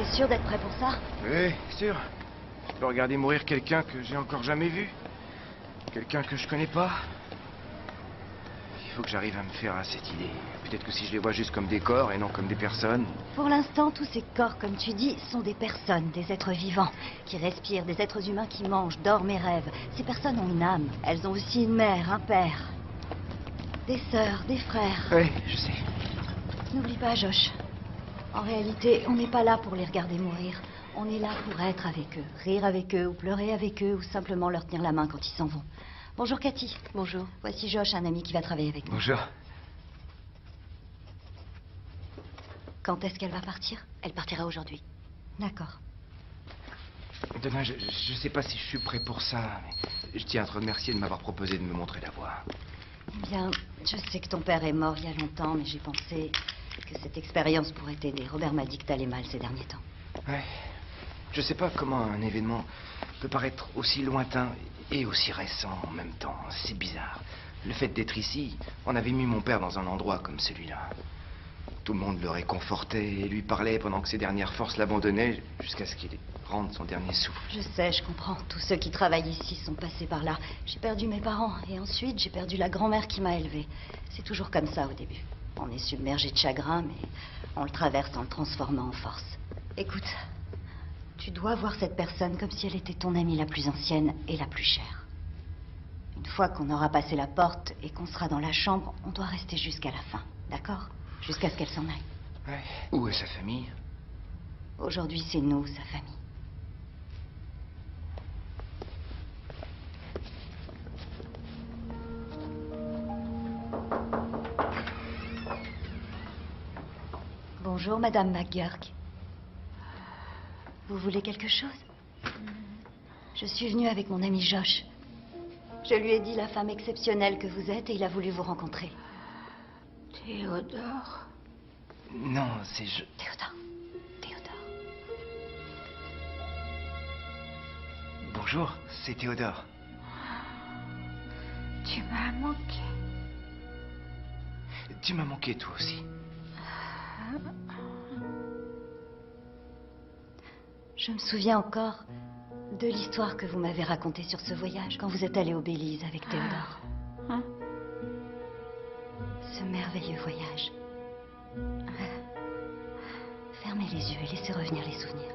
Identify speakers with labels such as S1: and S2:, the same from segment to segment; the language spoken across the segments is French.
S1: T'es sûr d'être prêt pour ça?
S2: Oui, sûr. Je peux regarder mourir quelqu'un que j'ai encore jamais vu. Quelqu'un que je connais pas. Il faut que j'arrive à me faire à cette idée. Peut-être que si je les vois juste comme des corps et non comme des personnes...
S1: Pour l'instant, tous ces corps, comme tu dis, sont des personnes, des êtres vivants, qui respirent, des êtres humains qui mangent, dorment et rêvent. Ces personnes ont une âme. Elles ont aussi une mère, un père. Des sœurs, des frères.
S2: Oui, je sais.
S1: N'oublie pas, Josh. En réalité, on n'est pas là pour les regarder mourir. On est là pour être avec eux, rire avec eux, ou pleurer avec eux, ou simplement leur tenir la main quand ils s'en vont. Bonjour, Cathy.
S3: Bonjour.
S1: Voici Josh, un ami qui va travailler avec nous.
S2: Bonjour.
S1: Quand est-ce qu'elle va partir?
S3: Elle partira aujourd'hui.
S1: D'accord.
S2: Demain, je sais pas si je suis prêt pour ça, mais je tiens à te remercier de m'avoir proposé de me montrer la voie.
S1: Eh bien, je sais que ton père est mort il y a longtemps, mais j'ai pensé que cette expérience pourrait t'aider. Robert m'a dit que t'allais mal ces derniers temps.
S2: Ouais. Je sais pas comment un événement peut paraître aussi lointain et aussi récent en même temps. C'est bizarre. Le fait d'être ici, on avait mis mon père dans un endroit comme celui-là. Tout le monde le réconfortait et lui parlait pendant que ses dernières forces l'abandonnaient jusqu'à ce qu'il rende son dernier souffle.
S1: Je sais, je comprends. Tous ceux qui travaillent ici sont passés par là. J'ai perdu mes parents et ensuite j'ai perdu la grand-mère qui m'a élevée. C'est toujours comme ça au début. On est submergé de chagrin, mais on le traverse en le transformant en force. Écoute, tu dois voir cette personne comme si elle était ton amie la plus ancienne et la plus chère. Une fois qu'on aura passé la porte et qu'on sera dans la chambre, on doit rester jusqu'à la fin, d'accord? Jusqu'à ce qu'elle s'en aille.
S2: Ouais. Où est sa famille?
S1: Aujourd'hui, c'est nous, sa famille. Bonjour, Madame McGurk. Vous voulez quelque chose? Je suis venue avec mon ami Josh. Je lui ai dit la femme exceptionnelle que vous êtes et il a voulu vous rencontrer.
S3: Théodore.
S2: Non, c'est je...
S1: Théodore. Théodore.
S2: Bonjour, c'est Théodore.
S3: Tu m'as manqué.
S2: Tu m'as manqué toi aussi.
S1: Je me souviens encore de l'histoire que vous m'avez racontée sur ce voyage, quand vous êtes allé au Belize avec Théodore.
S3: Hein?
S1: Ce merveilleux voyage. Fermez les yeux et laissez revenir les souvenirs.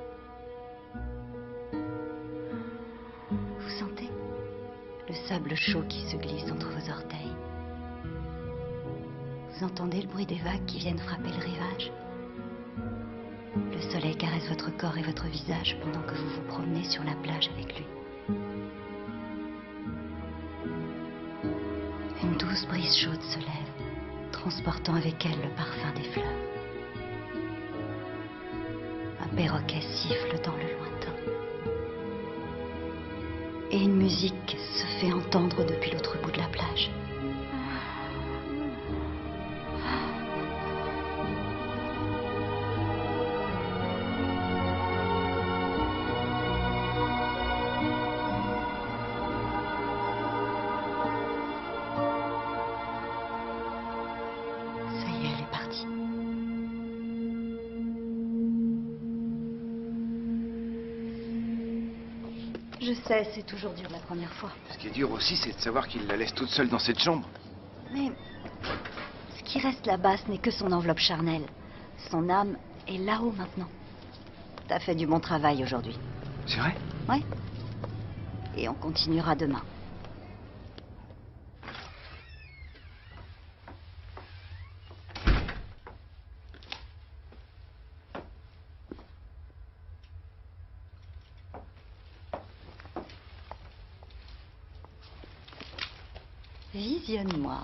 S1: Vous sentez le sable chaud qui se glisse entre vos orteils. Vous entendez le bruit des vagues qui viennent frapper le rivage. Le soleil caresse votre corps et votre visage pendant que vous vous promenez sur la plage avec lui. Une douce brise chaude se lève, transportant avec elle le parfum des fleurs. Un perroquet siffle dans le lointain. Et une musique se fait entendre depuis l'autre bout de la plage. Ça y est, elle est partie. Je sais, c'est toujours dur la première fois.
S2: Ce qui est dur aussi, c'est de savoir qu'il la laisse toute seule dans cette chambre.
S1: Mais ce qui reste là-bas, ce n'est que son enveloppe charnelle. Son âme est là-haut maintenant. T'as fait du bon travail aujourd'hui.
S2: C'est vrai?
S1: Ouais. Et on continuera demain. Visionne-moi.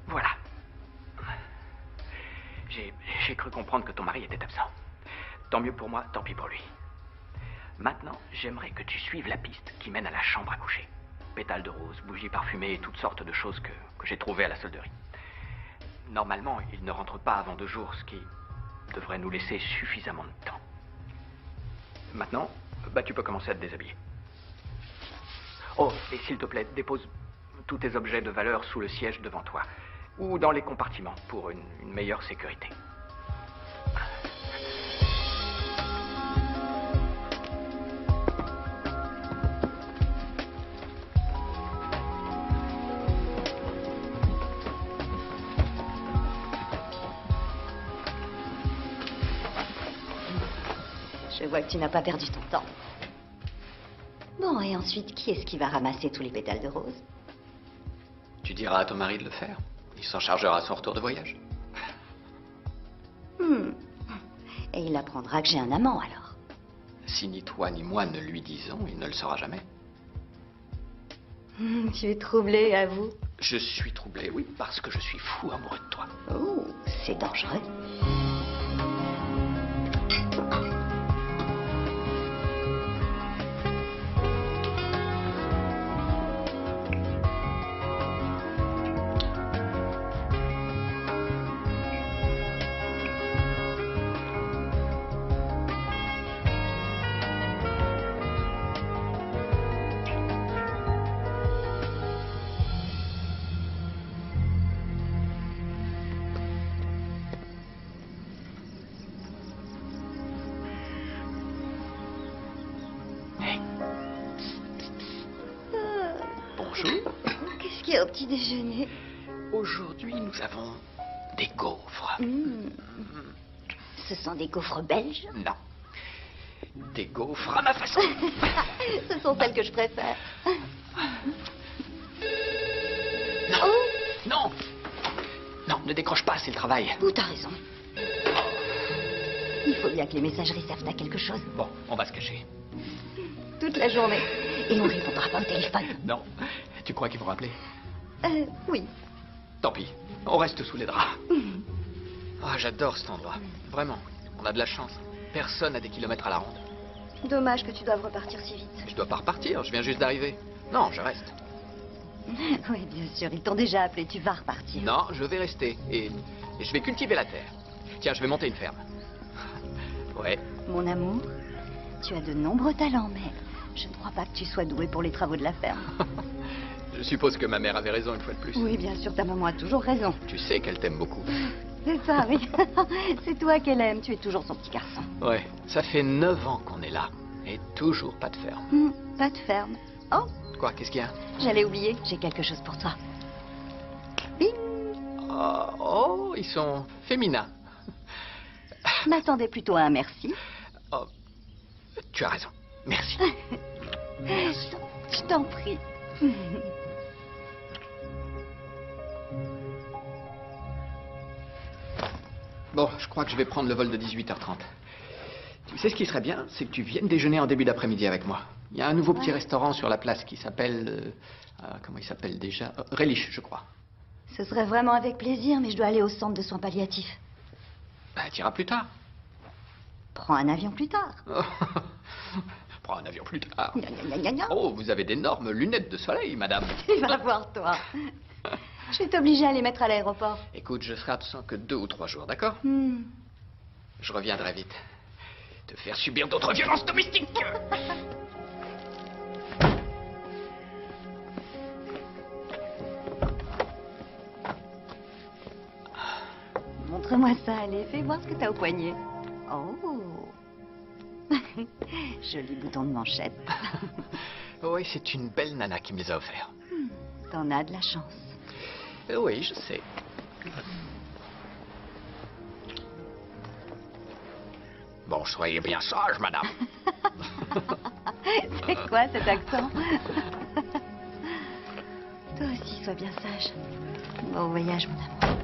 S4: Voilà. J'ai cru comprendre que ton mari était absent. Tant mieux pour moi, tant pis pour lui. Maintenant, j'aimerais que tu suives la piste qui mène à la chambre à coucher. Pétales de rose, bougies parfumées et toutes sortes de choses que j'ai trouvées à la solderie. Normalement, il ne rentre pas avant 2 jours, ce qui devrait nous laisser suffisamment de temps. Maintenant, tu peux commencer à te déshabiller. Oh, et s'il te plaît, dépose tous tes objets de valeur sous le siège devant toi. Ou dans les compartiments, pour une meilleure sécurité.
S1: Je vois que tu n'as pas perdu ton temps. Bon, et ensuite, qui est-ce qui va ramasser tous les pétales de rose?
S4: Tu diras à ton mari de le faire. Il s'en chargera à son retour de voyage.
S1: Et il apprendra que j'ai un amant, alors.
S4: Si ni toi ni moi ne lui disons, il ne le saura jamais.
S1: Tu es troublé, avoue.
S4: Je suis troublé, oui, parce que je suis fou amoureux de toi.
S1: Oh, c'est dangereux.
S4: Bonjour.
S1: Qu'est-ce qu'il y a au petit déjeuner?
S4: Aujourd'hui, nous avons des gaufres.
S1: Ce sont des gaufres belges?
S4: Non. Des gaufres à ma façon.
S1: Ce sont celles que je préfère.
S4: Non. Non. Non, ne décroche pas, c'est le travail.
S1: Oh, t'as raison. Il faut bien que les messageries servent à quelque chose.
S4: Bon, on va se cacher.
S1: Toute la journée. Et on ne répondra pas au téléphone.
S4: Non. Tu crois qu'ils vont rappeler?
S1: Oui.
S4: Tant pis. On reste sous les draps. Ah, j'adore cet endroit. Vraiment. On a de la chance. Personne n'a des kilomètres à la ronde.
S1: Dommage que tu doives repartir si vite.
S4: Je dois pas repartir, je viens juste d'arriver. Non, je reste.
S1: Oui, bien sûr. Ils t'ont déjà appelé. Tu vas repartir.
S4: Non, je vais rester. Et je vais cultiver la terre. Tiens, je vais monter une ferme. Ouais.
S1: Mon amour, tu as de nombreux talents, mais je ne crois pas que tu sois doué pour les travaux de la ferme.
S4: Je suppose que ma mère avait raison une fois de plus.
S1: Oui, bien sûr, ta maman a toujours raison.
S4: Tu sais qu'elle t'aime beaucoup.
S1: C'est ça, oui. C'est toi qu'elle aime. Tu es toujours son petit garçon.
S4: Ouais, ça fait 9 ans qu'on est là. Et toujours pas de ferme.
S1: Pas de ferme. Oh,
S4: Quoi, qu'est-ce qu'il y a?
S1: j'allais oublier. J'ai quelque chose pour toi. Bing.
S4: Oh, ils sont féminins.
S1: M'attendais plutôt à un merci.
S4: Oh, tu as raison. Merci. Merci.
S1: Je t'en prie.
S4: Bon, je crois que je vais prendre le vol de 18h30. Tu sais ce qui serait bien? C'est que tu viennes déjeuner en début d'après-midi avec moi. Il y a un nouveau petit restaurant sur la place qui s'appelle... comment il s'appelle déjà? Relish, je crois.
S1: Ce serait vraiment avec plaisir, mais je dois aller au centre de soins palliatifs.
S4: Bah, t'iras plus tard.
S1: Prends un avion plus tard.
S4: Prends un avion plus tard.
S1: Gna, gna, gna, gna, gna.
S4: Oh, vous avez d'énormes lunettes de soleil, madame.
S1: Tu vas voir, toi. Je vais t'obliger à les mettre à l'aéroport.
S4: Écoute, je serai absent que 2 ou 3 jours, d'accord? Je reviendrai vite. Te faire subir d'autres violences domestiques.
S1: Montre-moi ça, allez. Fais voir ce que t'as au poignet. Oh. Joli bouton de manchette.
S4: Oui, c'est une belle nana qui me les a offerts.
S1: T'en as de la chance.
S4: Oui, je sais. Bon, soyez bien sage, madame.
S1: C'est quoi cet accent? Toi aussi, sois bien sage. Bon voyage, mon amour.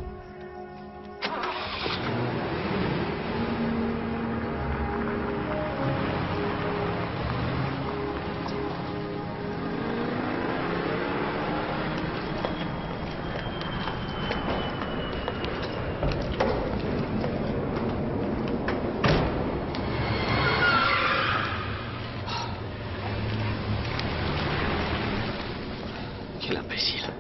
S4: Quel imbécile.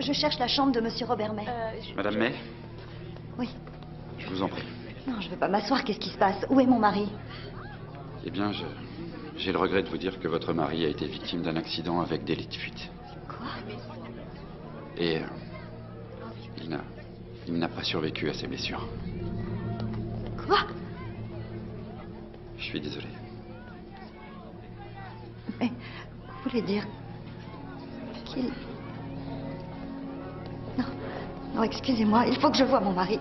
S1: Je cherche la chambre de Monsieur Robert May.
S5: Madame May,
S1: Oui.
S5: je vous en prie.
S1: Non, je veux pas m'asseoir. Qu'est-ce qui se passe? Où est mon mari?
S5: Eh bien, j'ai le regret de vous dire que votre mari a été victime d'un accident avec délit de fuite.
S1: Quoi?
S5: Et il n'a pas survécu à ses blessures.
S1: Quoi?
S5: Je suis désolé.
S1: Mais vous voulez dire qu'il... Non, non, excusez-moi, il faut que je voie mon mari.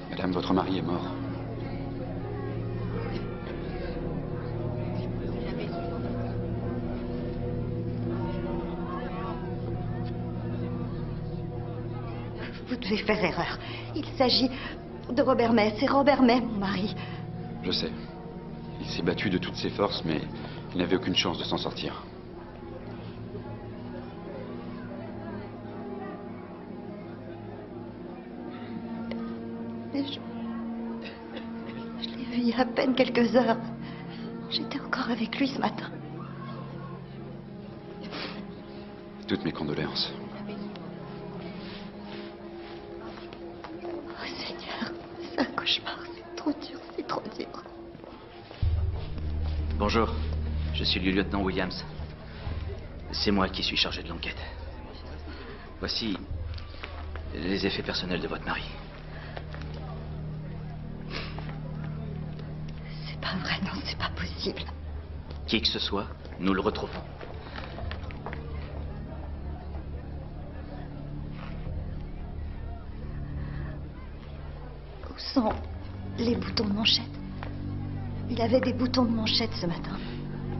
S5: Madame, votre mari est mort.
S1: Vous devez faire erreur. Il s'agit de Robert May. C'est Robert May, mon mari.
S5: Je sais. Il s'est battu de toutes ses forces, mais il n'avait aucune chance de s'en sortir.
S1: Mais je l'ai vu il y a à peine quelques heures. J'étais encore avec lui ce matin.
S5: Toutes mes condoléances.
S1: Oh Seigneur, c'est un cauchemar. C'est trop dur, c'est trop dur.
S4: Bonjour, je suis le lieutenant Williams. C'est moi qui suis chargé de l'enquête. Voici les effets personnels de votre mari.
S1: C'est pas vrai, non, c'est pas possible.
S4: Qui que ce soit, nous le retrouvons.
S1: Où sont les boutons de manchette? Il avait des boutons de manchette ce matin.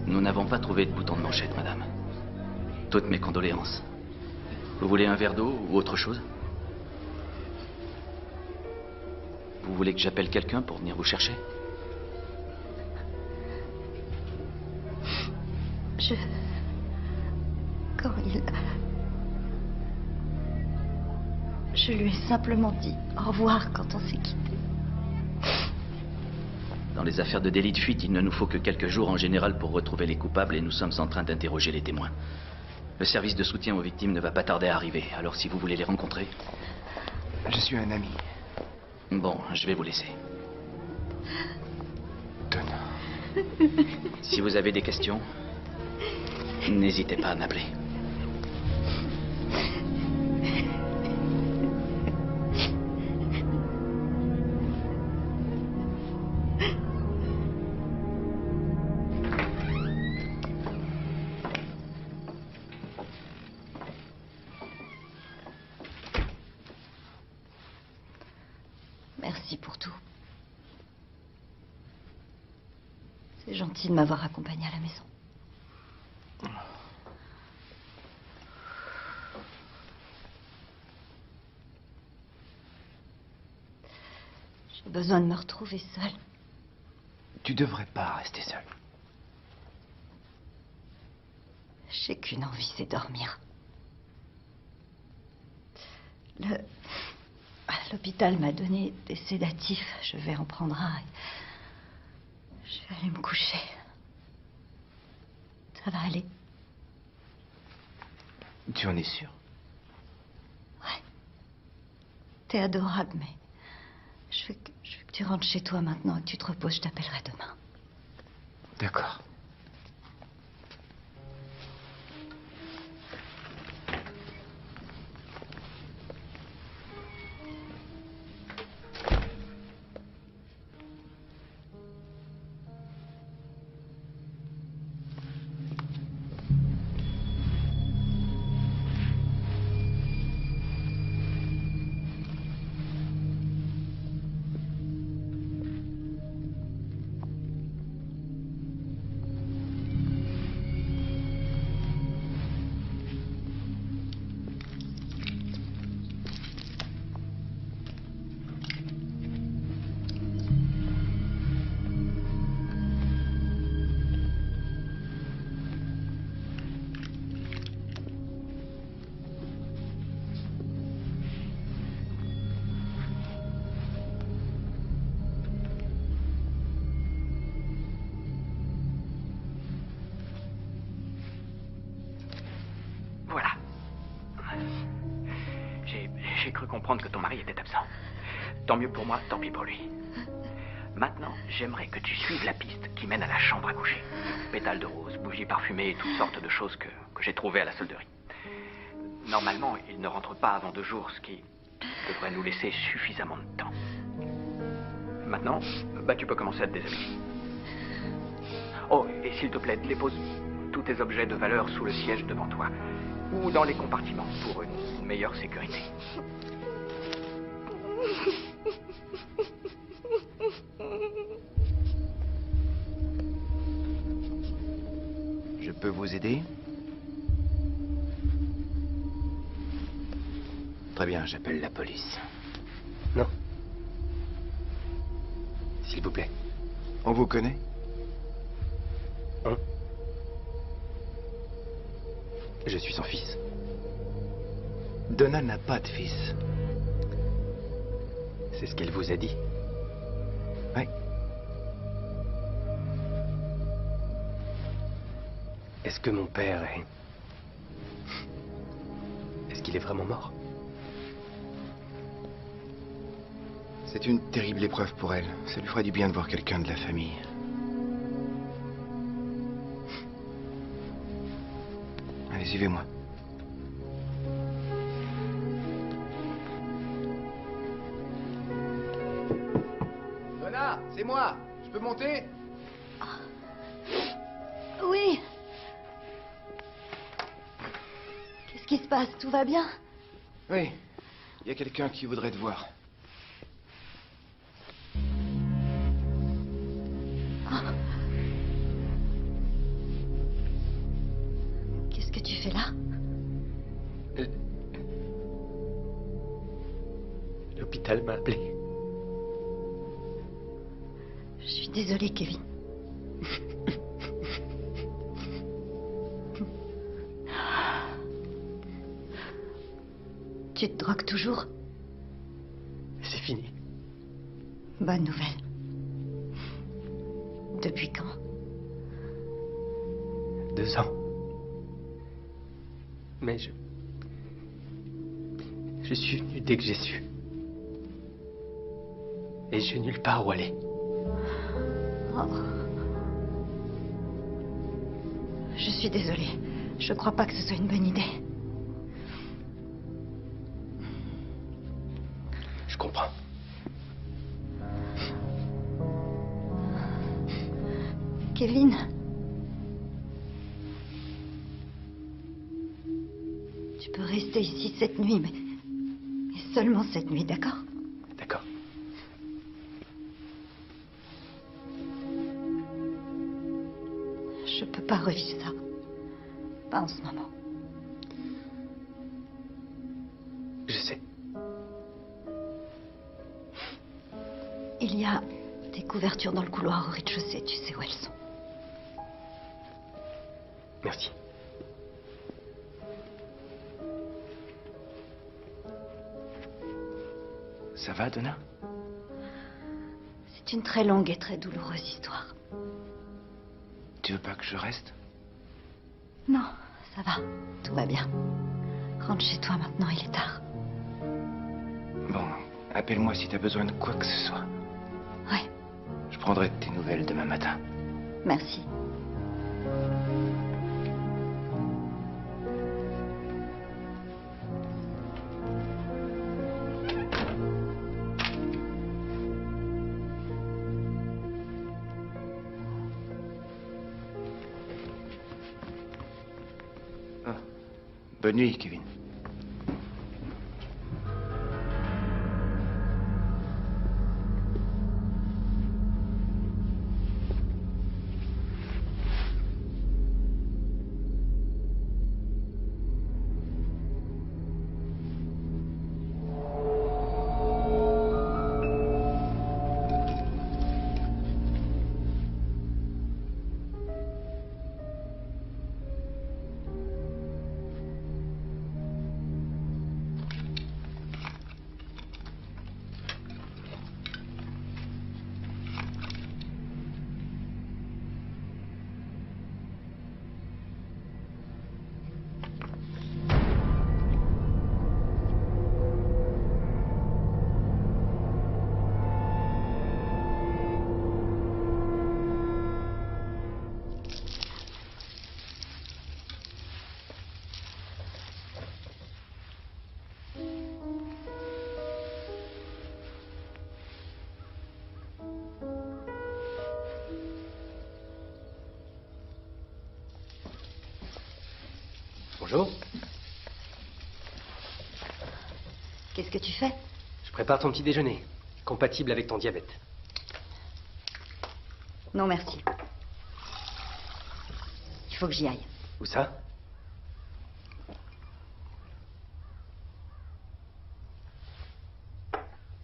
S4: Nous n'avons pas trouvé de bouton de manchette, madame. Toutes mes condoléances. Vous voulez un verre d'eau ou autre chose? Vous voulez que j'appelle quelqu'un pour venir vous chercher?
S1: Quand je lui ai simplement dit au revoir quand on s'est quitté.
S4: Dans les affaires de délit de fuite, il ne nous faut que quelques jours en général pour retrouver les coupables et nous sommes en train d'interroger les témoins. Le service de soutien aux victimes ne va pas tarder à arriver, alors si vous voulez les rencontrer...
S2: Je suis un ami.
S4: Bon, je vais vous laisser.
S2: Donna.
S4: Si vous avez des questions, n'hésitez pas à m'appeler.
S1: Merci pour tout. C'est gentil de m'avoir accompagnée à la maison. J'ai besoin de me retrouver seule.
S2: Tu devrais pas rester seule.
S1: J'ai qu'une envie, c'est dormir. L'hôpital m'a donné des sédatifs. Je vais en prendre un. Je vais aller me coucher. Ça va aller.
S2: Tu en es sûr?
S1: Ouais. T'es adorable, mais je veux que tu rentres chez toi maintenant et que tu te reposes. Je t'appellerai demain.
S2: D'accord.
S4: comprendre que ton mari était absent. Tant mieux pour moi, tant pis pour lui. Maintenant, j'aimerais que tu suives la piste qui mène à la chambre à coucher. Pétales de rose, bougies parfumées et toutes sortes de choses que j'ai trouvées à la solderie. Normalement, il ne rentre pas avant 2 jours, ce qui devrait nous laisser suffisamment de temps. Maintenant, tu peux commencer à te déshabiller. Oh, et s'il te plaît, dépose tous tes objets de valeur sous le siège devant toi. Ou dans les compartiments, pour une meilleure sécurité.
S2: Je peux vous aider? Très bien, j'appelle la police.
S6: Non. S'il vous plaît.
S2: On vous connaît?
S6: Hein? Je suis son fils.
S2: Donna n'a pas de fils.
S6: C'est ce qu'elle vous a dit.
S2: Oui.
S6: Est-ce que mon père est... Est-ce qu'il est vraiment mort?
S2: C'est une terrible épreuve pour elle. Ça lui ferait du bien de voir quelqu'un de la famille. Allez, suivez-moi. Donna, c'est moi. Je peux monter?
S1: Oui. Qu'est-ce qui se passe? Tout va bien?
S2: Oui. Il y a quelqu'un qui voudrait te voir.
S1: Qu'est-ce que tu fais là?
S6: L'hôpital m'a appelé.
S1: Je suis désolée, Kevin. Tu te drogues toujours?
S6: C'est fini.
S1: Bonne nouvelle. Depuis quand?
S6: 2 ans. Mais je suis venu dès que j'ai su. Et j'ai nulle part où aller.
S1: Oh. Je suis désolée. Je crois pas que ce soit une bonne idée.
S6: Je comprends.
S1: Kevin. Tu peux rester ici cette nuit, mais seulement cette nuit, d'accord?
S6: D'accord.
S1: Je peux pas revivre ça. Pas en ce moment.
S6: Je sais.
S1: Il y a des couvertures dans le couloir au rez-de-chaussée. Tu sais où elles sont.
S6: Merci.
S2: Ça va, Donna?
S1: C'est une très longue et très douloureuse histoire.
S2: Tu veux pas que je reste?
S1: Non, ça va. Tout va bien. Rentre chez toi maintenant, il est tard.
S2: Bon, appelle-moi si t'as besoin de quoi que ce soit.
S1: Ouais,
S2: Je prendrai de tes nouvelles demain matin.
S1: merci.
S2: Bonne nuit, Kevin.
S6: Bonjour.
S1: Qu'est-ce que tu fais?
S6: Je prépare ton petit déjeuner, compatible avec ton diabète.
S1: Non, merci. Il faut que j'y aille.
S6: Où ça?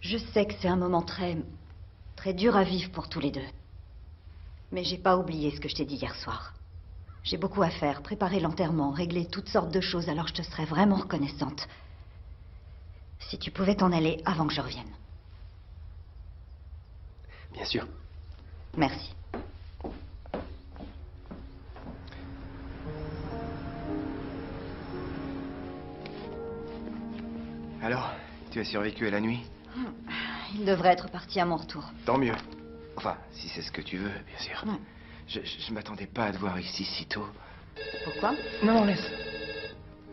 S1: Je sais que c'est un moment très dur à vivre pour tous les deux. Mais j'ai pas oublié ce que je t'ai dit hier soir. J'ai beaucoup à faire, préparer l'enterrement, régler toutes sortes de choses, alors je te serais vraiment reconnaissante si tu pouvais t'en aller avant que je revienne.
S6: Bien sûr.
S1: Merci.
S2: Alors, tu as survécu à la nuit?
S1: Il devrait être parti à mon retour.
S2: Tant mieux. Enfin, si c'est ce que tu veux, bien sûr.
S1: Ouais.
S2: Je m'attendais pas à te voir ici si tôt.
S1: Pourquoi?
S2: Non, laisse.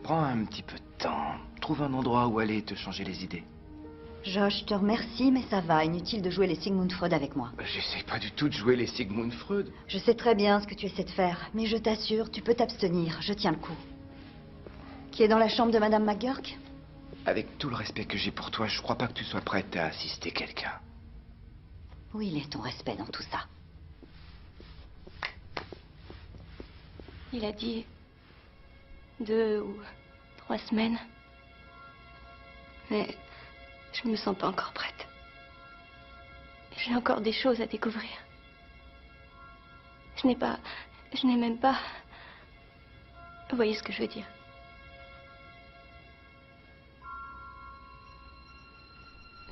S2: Prends un petit peu de temps. Trouve un endroit où aller te changer les idées.
S1: Josh, je te remercie, mais ça va. Inutile de jouer les Sigmund Freud avec moi.
S2: J'essaie pas du tout de jouer les Sigmund Freud.
S1: Je sais très bien ce que tu essaies de faire, mais je t'assure, tu peux t'abstenir. Je tiens le coup. Qui est dans la chambre de Madame McGurk?
S2: Avec tout le respect que j'ai pour toi, je crois pas que tu sois prête à assister quelqu'un.
S1: Où il est ton respect dans tout ça?
S3: Il a dit 2 ou 3 semaines. Mais je me sens pas encore prête. J'ai encore des choses à découvrir. Je n'ai même pas... Vous voyez ce que je veux dire?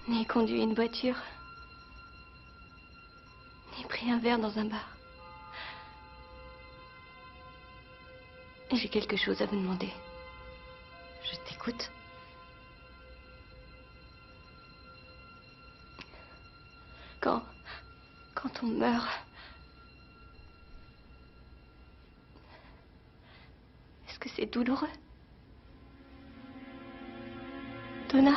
S3: Ni conduit une voiture, ni pris un verre dans un bar. J'ai quelque chose à vous demander.
S1: Je t'écoute.
S3: Quand on meurt, est-ce que c'est douloureux? Donna?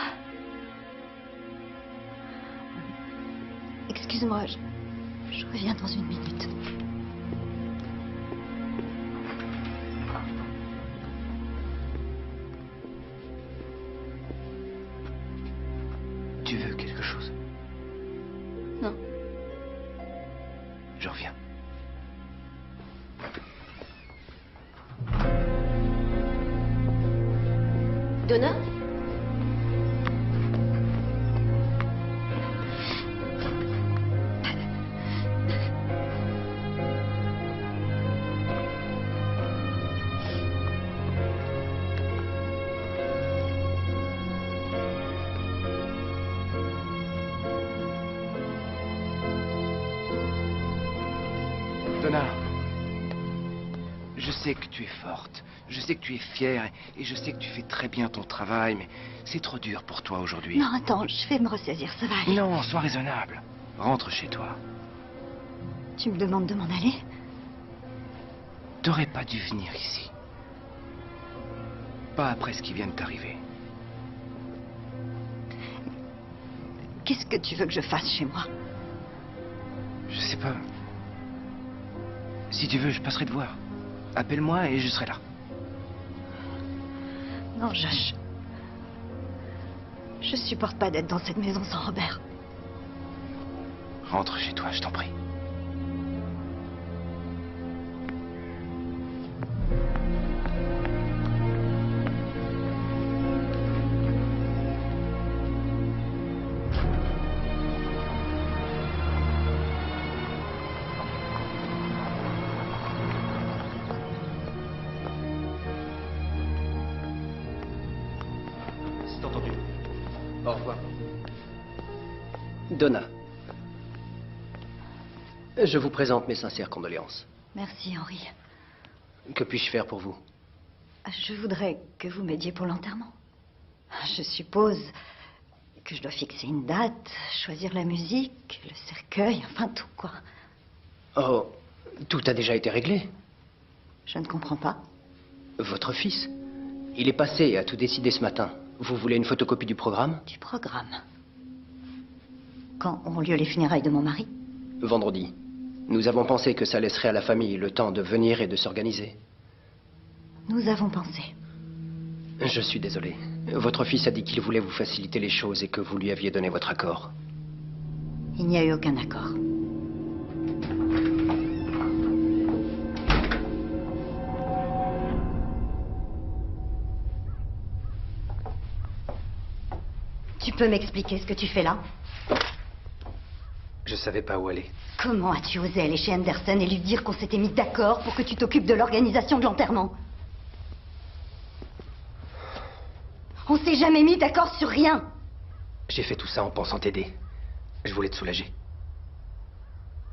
S1: Excuse-moi, je reviens dans une minute.
S2: Tu veux quelque chose?
S3: Non.
S2: Je reviens.
S3: Donna?
S2: Donna, je sais que tu es forte, je sais que tu es fière et je sais que tu fais très bien ton travail, mais c'est trop dur pour toi aujourd'hui.
S1: Non, attends, je vais me ressaisir, ça va aller.
S2: Non, sois raisonnable. Rentre chez toi.
S1: Tu me demandes de m'en aller?
S2: T'aurais pas dû venir ici. Pas après ce qui vient de t'arriver.
S1: Qu'est-ce que tu veux que je fasse chez moi?
S2: Je sais pas. Si tu veux, je passerai te voir. Appelle-moi et je serai là.
S1: Non, Josh. Je supporte pas d'être dans cette maison sans Robert.
S2: Rentre chez toi, je t'en prie.
S6: C'est entendu. Au revoir. Donna. Je vous présente mes sincères condoléances.
S1: Merci, Henri.
S6: Que puis-je faire pour vous?
S1: Je voudrais que vous m'aidiez pour l'enterrement. Je suppose que je dois fixer une date, choisir la musique, le cercueil, enfin tout, quoi.
S6: Oh, tout a déjà été réglé.
S1: Je ne comprends pas.
S6: Votre fils, il est passé et a tout décidé ce matin. Vous voulez une photocopie du programme?
S1: Du programme. Quand auront lieu les funérailles de mon mari?
S6: Vendredi. Nous avons pensé que ça laisserait à la famille le temps de venir et de s'organiser.
S1: Nous avons pensé.
S6: Je suis désolé. Votre fils a dit qu'il voulait vous faciliter les choses et que vous lui aviez donné votre accord.
S1: Il n'y a eu aucun accord. Tu peux m'expliquer ce que tu fais là?
S6: Je savais pas où aller.
S1: Comment as-tu osé aller chez Anderson et lui dire qu'on s'était mis d'accord pour que tu t'occupes de l'organisation de l'enterrement? On s'est jamais mis d'accord sur rien.
S6: J'ai fait tout ça en pensant t'aider. Je voulais te soulager.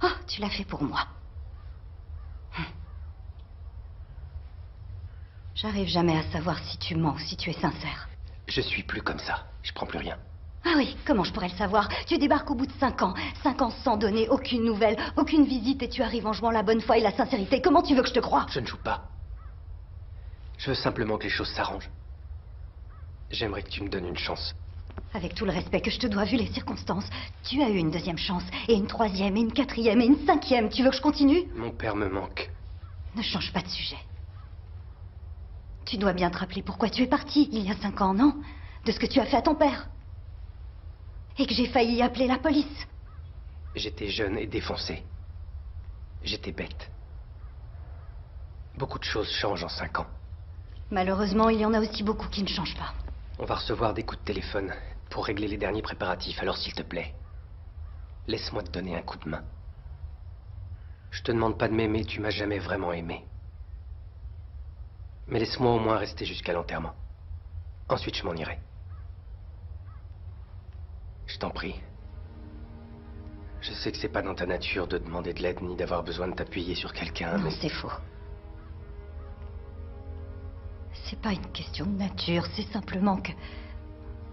S1: Oh, tu l'as fait pour moi. J'arrive jamais à savoir si tu mens ou si tu es sincère.
S6: Je suis plus comme ça. Je prends plus rien.
S1: Ah oui, comment je pourrais le savoir? Tu débarques au bout de 5 ans. 5 ans sans donner aucune nouvelle, aucune visite, et tu arrives en jouant la bonne foi et la sincérité. Comment tu veux que je te croie?
S6: Je ne joue pas. Je veux simplement que les choses s'arrangent. J'aimerais que tu me donnes une chance.
S1: Avec tout le respect que je te dois vu les circonstances, tu as eu une deuxième chance, et une troisième, et une quatrième, et une cinquième. Tu veux que je continue?
S6: Mon père me manque.
S1: Ne change pas de sujet. Tu dois bien te rappeler pourquoi tu es parti il y a 5 ans, non? De ce que tu as fait à ton père. Et que j'ai failli appeler la police.
S6: J'étais jeune et défoncé. J'étais bête. Beaucoup de choses changent en 5 ans.
S1: Malheureusement, il y en a aussi beaucoup qui ne changent pas.
S6: On va recevoir des coups de téléphone pour régler les derniers préparatifs, alors s'il te plaît, laisse-moi te donner un coup de main. Je te demande pas de m'aimer, tu m'as jamais vraiment aimé. Mais laisse-moi au moins rester jusqu'à l'enterrement. Ensuite, je m'en irai. Je t'en prie. Je sais que c'est pas dans ta nature de demander de l'aide ni d'avoir besoin de t'appuyer sur quelqu'un,
S1: Non,
S6: mais...
S1: c'est faux. C'est pas une question de nature, c'est simplement que...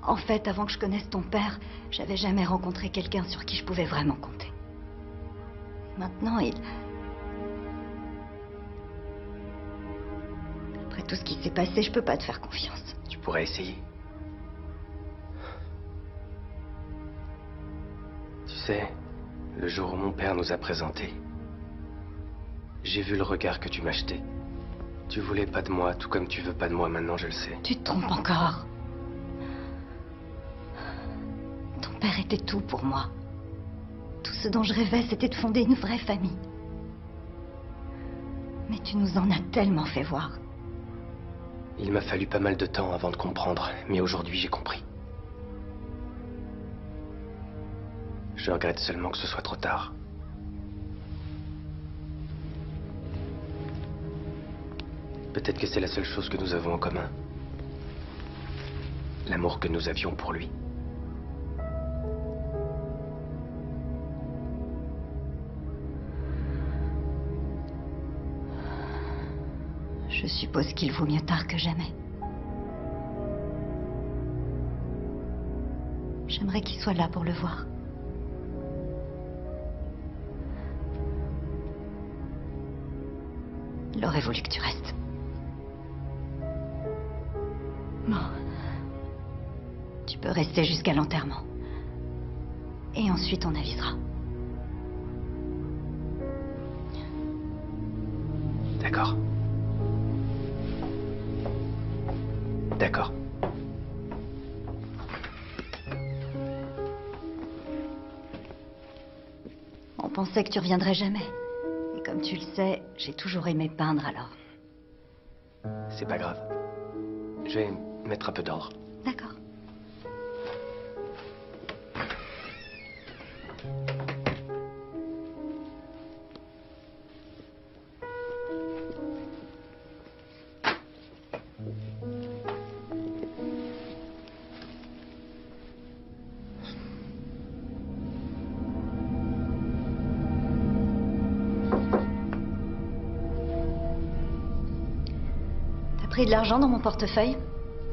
S1: En fait, avant que je connaisse ton père, j'avais jamais rencontré quelqu'un sur qui je pouvais vraiment compter. Maintenant, Après tout ce qui s'est passé, je peux pas te faire confiance.
S6: Tu pourrais essayer. Tu sais, le jour où mon père nous a présentés, j'ai vu le regard que tu m'as jeté. Tu voulais pas de moi, tout comme tu veux pas de moi maintenant, je le sais.
S1: Tu te trompes encore. Ton père était tout pour moi. Tout ce dont je rêvais, c'était de fonder une vraie famille. Mais tu nous en as tellement fait voir.
S6: Il m'a fallu pas mal de temps avant de comprendre, mais aujourd'hui j'ai compris. Je regrette seulement que ce soit trop tard. Peut-être que c'est la seule chose que nous avons en commun. L'amour que nous avions pour lui.
S1: Je suppose qu'il vaut mieux tard que jamais. J'aimerais qu'il soit là pour le voir. Il aurait voulu que tu restes. Bon. Tu peux rester jusqu'à l'enterrement. Et ensuite on avisera.
S6: D'accord. D'accord.
S1: On pensait que tu reviendrais jamais. Et comme tu le sais, j'ai toujours aimé peindre alors.
S6: C'est pas grave. Je vais mettre un peu d'ordre.
S1: D'accord. T'as pris de l'argent dans mon portefeuille?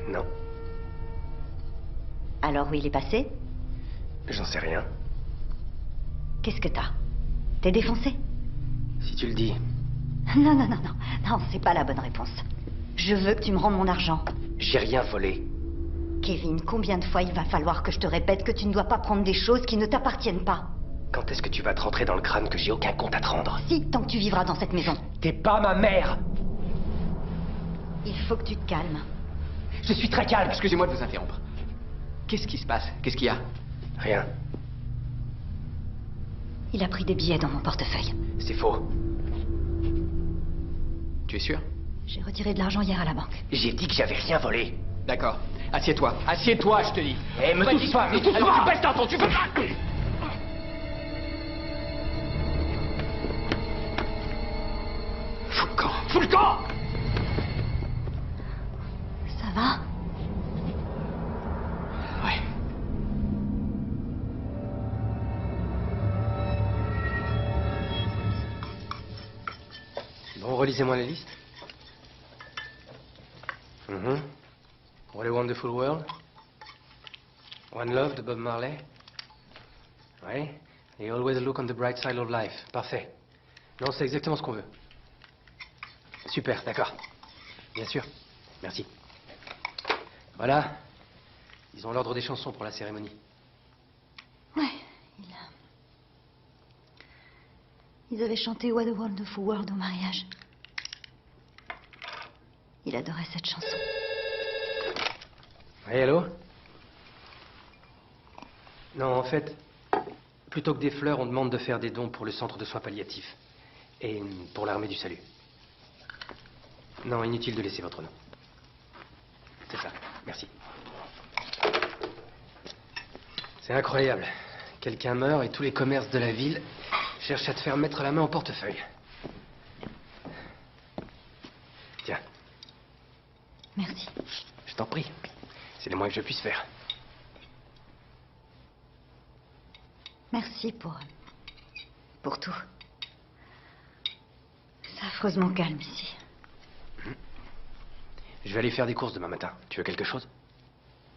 S6: Non,
S1: Alors où il est passé?
S6: j'en sais rien.
S1: Qu'est-ce que t'as? T'es défoncé?
S6: Si tu le dis,
S1: Non, non, non, non. Non, c'est pas la bonne réponse. Je veux que tu me rendes mon argent.
S6: j'ai rien volé.
S1: Kevin, combien de fois il va falloir que je te répète que tu ne dois pas prendre des choses qui ne t'appartiennent pas?
S6: Quand est-ce que tu vas te rentrer dans le crâne que j'ai aucun compte à te rendre?
S1: Si, tant que tu vivras dans cette maison.
S6: T'es pas ma mère!
S1: Il faut que tu te calmes.
S6: Je suis très calme.
S4: Excusez-moi de vous interrompre. Qu'est-ce qui se passe? Qu'est-ce qu'il y a?
S6: Rien.
S1: Il a pris des billets dans mon portefeuille.
S6: C'est faux.
S4: Tu es sûr?
S1: J'ai retiré de l'argent hier à la banque.
S6: J'ai dit que j'avais rien volé.
S4: D'accord. Assieds-toi. Assieds-toi, je te dis.
S6: Eh, me touche pas, me touche
S4: Alors,
S6: pas.
S4: tu baisses ton ton, tu peux pas. Fous le camp. Fous le camp.
S1: Ça va?
S4: Ouais.
S6: Bon, relisez-moi la liste. What a Wonderful World. One Love de Bob Marley. Ouais. Et Always Look on the Bright Side of Life. Parfait. Non, c'est exactement ce qu'on veut. Super, d'accord. Bien sûr. Merci. Voilà. Ils ont l'ordre des chansons pour la cérémonie.
S1: Ouais, ils avaient chanté What a Wonderful World au mariage. Il adorait cette chanson.
S6: Oui, allô? Non, en fait, plutôt que des fleurs, on demande de faire des dons pour le centre de soins palliatifs. Et pour l'armée du salut. Non, inutile de laisser votre nom. C'est ça, merci. C'est incroyable. Quelqu'un meurt et tous les commerces de la ville cherchent à te faire mettre la main au portefeuille. Tiens.
S1: Merci.
S6: Je t'en prie. C'est le moins que je puisse faire.
S1: Merci pour tout. C'est affreusement calme ici.
S6: Je vais aller faire des courses demain matin. Tu veux quelque chose?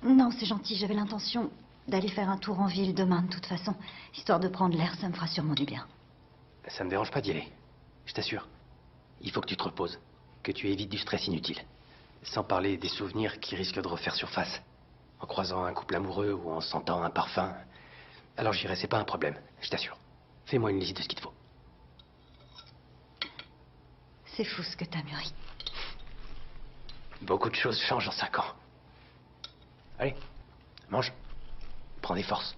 S1: Non, c'est gentil. J'avais l'intention d'aller faire un tour en ville demain, de toute façon. Histoire de prendre l'air, ça me fera sûrement du bien.
S6: Ça me dérange pas d'y aller. Je t'assure. Il faut que tu te reposes. Que tu évites du stress inutile. Sans parler des souvenirs qui risquent de refaire surface. En croisant un couple amoureux ou en sentant un parfum. Alors j'irai, c'est pas un problème. Je t'assure. Fais-moi une liste de ce qu'il te faut.
S1: C'est fou ce que t'as mûri.
S6: Beaucoup de choses changent en 5 ans. Allez, mange. Prends des forces.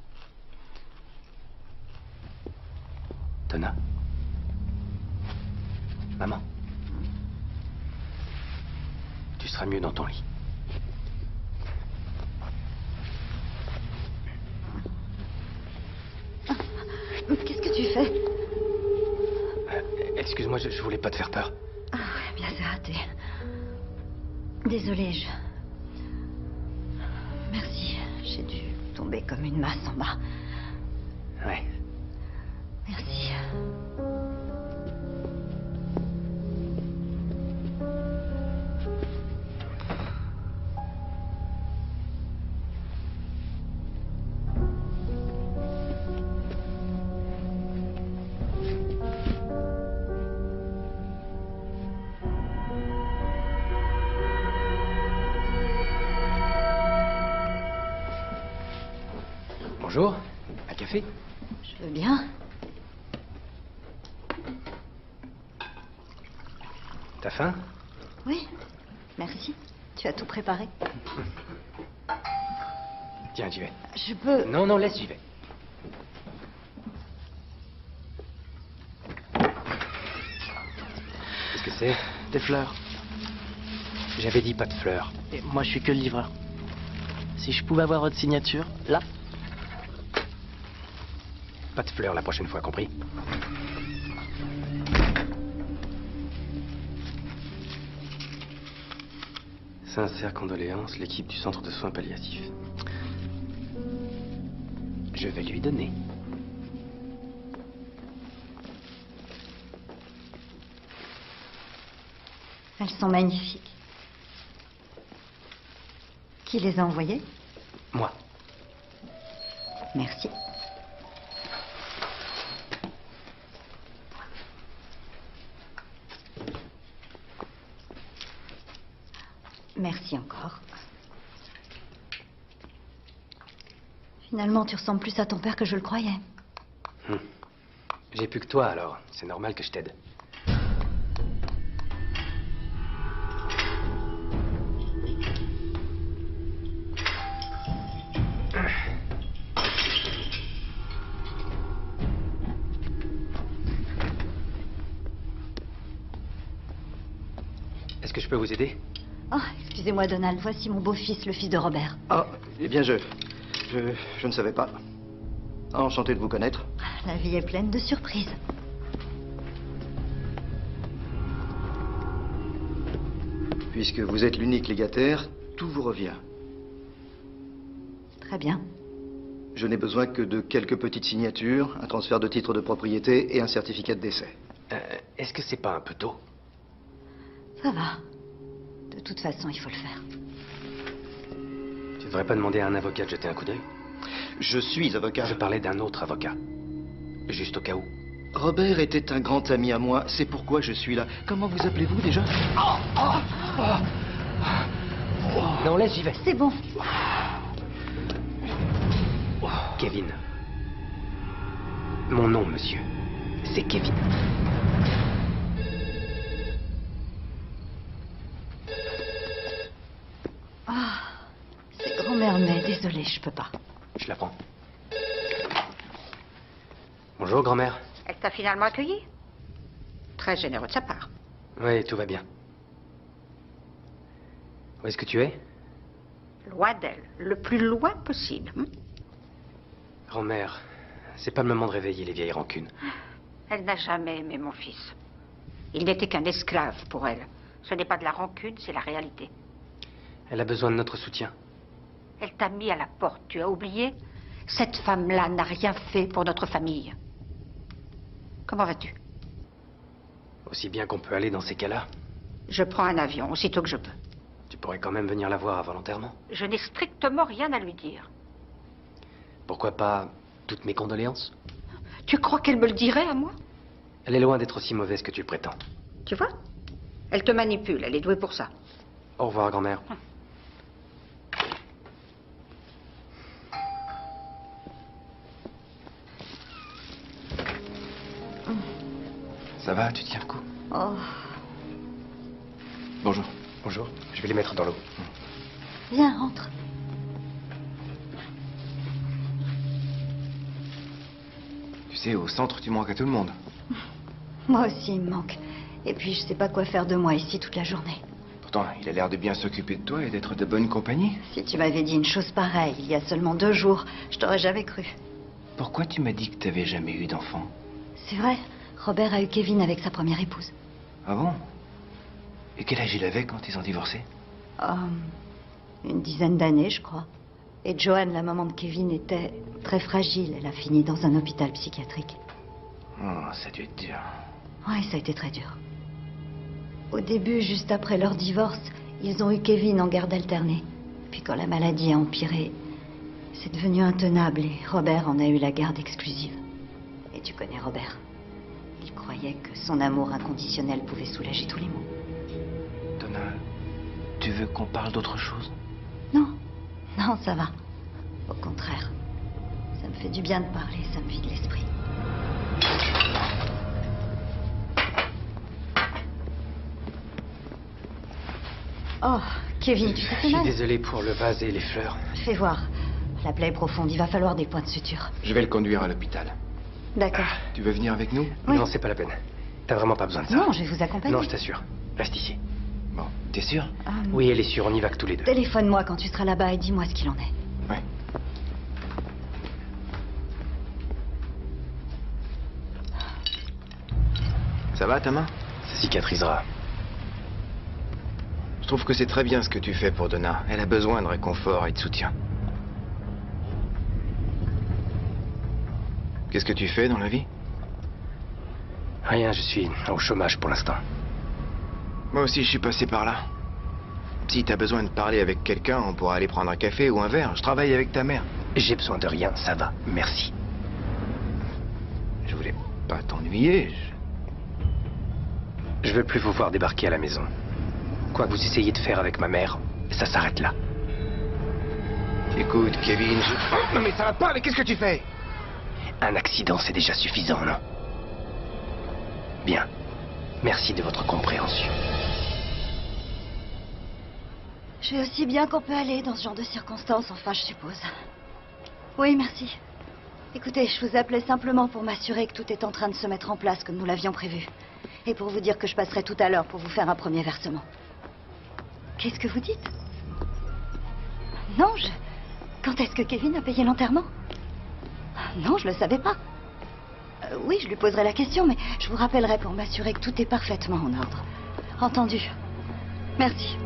S6: Donna. Maman. Tu seras mieux dans ton lit.
S1: Qu'est-ce que tu fais?
S6: Excuse-moi, je voulais pas te faire peur.
S1: Ah ouais, bien c'est raté. Désolée, Merci, j'ai dû tomber comme une masse en bas.
S6: Ouais.
S1: Merci.
S6: Bonjour. Un café?
S1: Je veux bien.
S6: T'as faim?
S1: Oui, merci. Tu as tout préparé.
S6: Tiens, j'y vais.
S1: Je peux...
S6: Non, non, laisse, j'y vais. Qu'est-ce que c'est?
S2: Des fleurs.
S6: J'avais dit pas de fleurs.
S2: Et moi, je suis que le livreur. Si je pouvais avoir votre signature, là.
S6: Pas de fleurs la prochaine fois, compris? Sincères condoléances, l'équipe du centre de soins palliatifs. Je vais lui donner.
S1: Elles sont magnifiques. Qui les a envoyées?
S6: Moi.
S1: Merci. Merci encore. Finalement, tu ressembles plus à ton père que je le croyais.
S6: J'ai plus que toi, alors. C'est normal que je t'aide. Est-ce que je peux vous aider?
S1: Oh, excusez-moi, Donald. Voici mon beau-fils, le fils de Robert.
S7: Ah, eh bien, je ne savais pas. Enchanté de vous connaître.
S1: La vie est pleine de surprises.
S7: Puisque vous êtes l'unique légataire, tout vous revient.
S1: Très bien.
S7: Je n'ai besoin que de quelques petites signatures, un transfert de titre de propriété et un certificat de décès.
S6: Est-ce que c'est pas un peu tôt?
S1: Ça va. De toute façon, il faut le faire.
S6: Tu devrais pas demander à un avocat de jeter un coup d'œil?
S7: Je suis avocat.
S6: Je parlais d'un autre avocat. Juste au cas où.
S7: Robert était un grand ami à moi, c'est pourquoi je suis là. Comment vous appelez-vous déjà?
S6: Non, laisse, j'y vais.
S1: C'est bon.
S6: Kevin. Mon nom, monsieur, c'est Kevin.
S1: Ah, c'est grand-mère, mais désolée, je peux pas.
S6: Je la prends. Bonjour, grand-mère.
S8: Elle t'a finalement accueilli? Très généreux de sa part.
S6: Oui, tout va bien. Où est-ce que tu es?
S8: Loin d'elle, le plus loin possible.
S6: Grand-mère, c'est pas le moment de réveiller les vieilles rancunes.
S8: Elle n'a jamais aimé mon fils. Il n'était qu'un esclave pour elle. Ce n'est pas de la rancune, c'est la réalité.
S6: Elle a besoin de notre soutien.
S8: Elle t'a mis à la porte, tu as oublié? Cette femme-là n'a rien fait pour notre famille. Comment vas-tu?
S6: Aussi bien qu'on peut aller dans ces cas-là.
S8: Je prends un avion, aussitôt que je peux.
S6: Tu pourrais quand même venir la voir involontairement.
S8: Je n'ai strictement rien à lui dire.
S6: Pourquoi pas toutes mes condoléances?
S8: Tu crois qu'elle me le dirait à moi?
S6: Elle est loin d'être aussi mauvaise que tu le prétends.
S8: Tu vois? Elle te manipule, elle est douée pour ça.
S6: Au revoir, grand-mère.
S2: Ça va, tu tiens le coup?
S1: Oh,
S2: Bonjour.
S6: Bonjour, je vais les mettre dans l'eau.
S1: viens, rentre.
S2: Tu sais, au centre, tu manques à tout le monde.
S1: Moi aussi, il me manque. Et puis, je sais pas quoi faire de moi ici toute la journée.
S2: Pourtant, il a l'air de bien s'occuper de toi et d'être de bonne compagnie.
S1: Si tu m'avais dit une chose pareille il y a seulement 2 jours, je t'aurais jamais cru.
S2: Pourquoi tu m'as dit que t'avais jamais eu d'enfant?
S1: C'est vrai, Robert a eu Kevin avec sa première épouse.
S2: Ah bon? Et quel âge il avait quand ils ont divorcé?
S1: Une dizaine d'années, je crois. Et Joanne, la maman de Kevin, était très fragile. Elle a fini dans un hôpital psychiatrique.
S2: Oh, ça a dû être dur.
S1: Ouais, ça a été très dur. Au début, juste après leur divorce, ils ont eu Kevin en garde alternée. Puis quand la maladie a empiré, c'est devenu intenable et Robert en a eu la garde exclusive. Et tu connais Robert. Il croyait que son amour inconditionnel pouvait soulager tous les maux.
S2: Donna, tu veux qu'on parle d'autre chose?
S1: Non, non, ça va. Au contraire. Ça me fait du bien de parler, ça me vide l'esprit. Oh, Kevin, tu t'es
S6: Je
S1: fait
S6: suis
S1: mal?
S6: désolé pour le vase et les fleurs.
S1: Fais voir. La plaie est profonde, il va falloir des points de suture.
S2: Je vais le conduire à l'hôpital.
S1: D'accord.
S2: Tu veux venir avec nous?
S1: Oui.
S6: Non, c'est pas la peine. T'as vraiment pas besoin de ça.
S1: Non, je vais vous accompagner.
S6: Non, je t'assure. Reste ici.
S2: Bon, t'es sûr?
S6: Oui, elle est sûre, on y va que tous les deux.
S1: Téléphone-moi quand tu seras là-bas et dis-moi ce qu'il en est.
S2: Ouais. Ça va, ta main?
S6: Ça cicatrisera.
S2: Je trouve que c'est très bien ce que tu fais pour Donna. Elle a besoin de réconfort et de soutien. Qu'est-ce que tu fais dans la vie?
S6: Rien, je suis au chômage pour l'instant.
S2: Moi aussi, je suis passé par là. Si t'as besoin de parler avec quelqu'un, on pourra aller prendre un café ou un verre. Je travaille avec ta mère.
S6: J'ai besoin de rien, ça va. Merci.
S2: Je voulais pas t'ennuyer.
S6: Je veux plus vous voir débarquer à la maison. Quoi que vous essayez de faire avec ma mère, ça s'arrête là.
S2: Écoute, Kevin, Non mais ça va pas, mais qu'est-ce que tu fais?
S6: Un accident, c'est déjà suffisant, non? Bien. Merci de votre compréhension.
S1: Je vais aussi bien qu'on peut aller dans ce genre de circonstances, enfin, je suppose. Oui, merci. Écoutez, je vous appelais simplement pour m'assurer que tout est en train de se mettre en place comme nous l'avions prévu. Et pour vous dire que je passerai tout à l'heure pour vous faire un premier versement. Qu'est-ce que vous dites? Non, Quand est-ce que Kevin a payé l'enterrement? Non, je le savais pas. Oui, je lui poserai la question, mais je vous rappellerai pour m'assurer que tout est parfaitement en ordre. Entendu. Merci.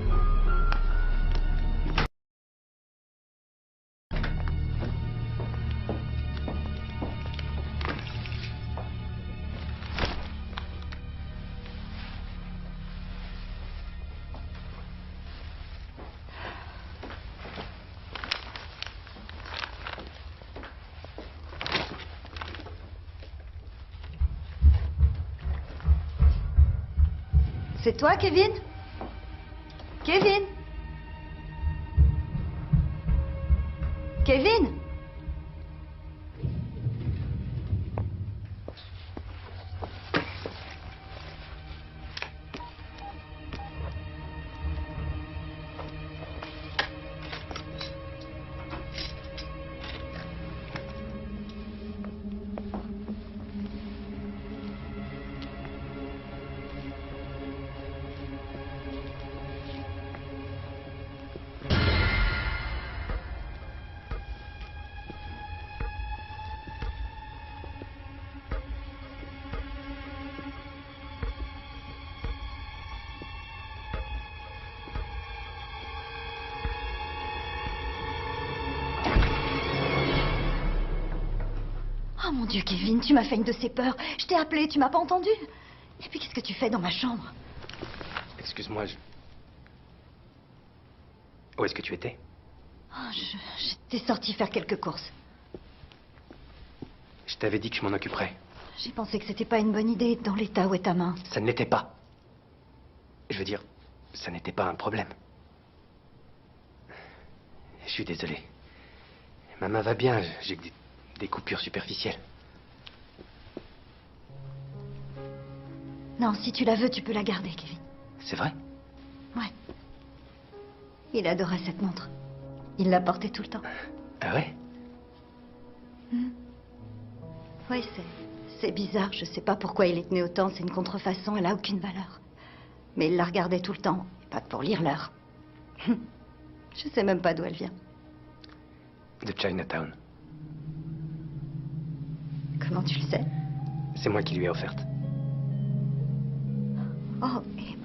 S1: C'est toi, Kevin? Kevin? Kevin? Oh mon Dieu, Kevin, tu m'as fait une de ces peurs. Je t'ai appelé, tu m'as pas entendu. Et puis qu'est-ce que tu fais dans ma chambre?
S6: Excuse-moi, Où est-ce que tu étais?
S1: Oh, j'étais sortie faire quelques courses.
S6: Je t'avais dit que je m'en occuperais.
S1: J'ai pensé que c'était pas une bonne idée dans l'état où est ta main.
S6: Ça ne l'était pas. Je veux dire, ça n'était pas un problème. Je suis désolé. Ma main va bien, j'ai que des coupures superficielles.
S1: Non, si tu la veux, tu peux la garder, Kevin.
S6: C'est vrai?
S1: Ouais. Il adorait cette montre. Il la portait tout le temps.
S6: Ah ouais?
S1: Oui, c'est bizarre. Je sais pas pourquoi il y tenait autant. C'est une contrefaçon, elle a aucune valeur. Mais il la regardait tout le temps. Et pas que pour lire l'heure. Je sais même pas d'où elle vient.
S6: De Chinatown.
S1: Comment tu le sais?
S6: C'est moi qui lui ai offerte.
S1: Oh, et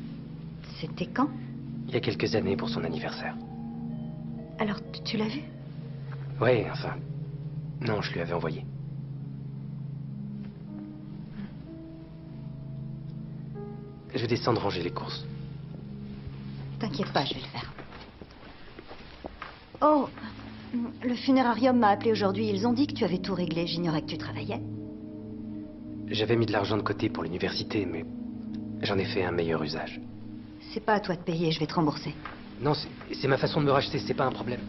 S1: c'était quand?
S6: Il y a quelques années pour son anniversaire.
S1: Alors, tu l'as vu?
S6: Ouais, enfin... Non, je lui avais envoyé. Je vais descendre ranger les courses.
S1: T'inquiète pas, je vais le faire. Oh, le funérarium m'a appelé aujourd'hui. Ils ont dit que tu avais tout réglé. J'ignorais que tu travaillais.
S6: J'avais mis de l'argent de côté pour l'université, mais j'en ai fait un meilleur usage.
S1: C'est pas à toi de payer, je vais te rembourser.
S6: Non, c'est ma façon de me racheter, c'est pas un problème.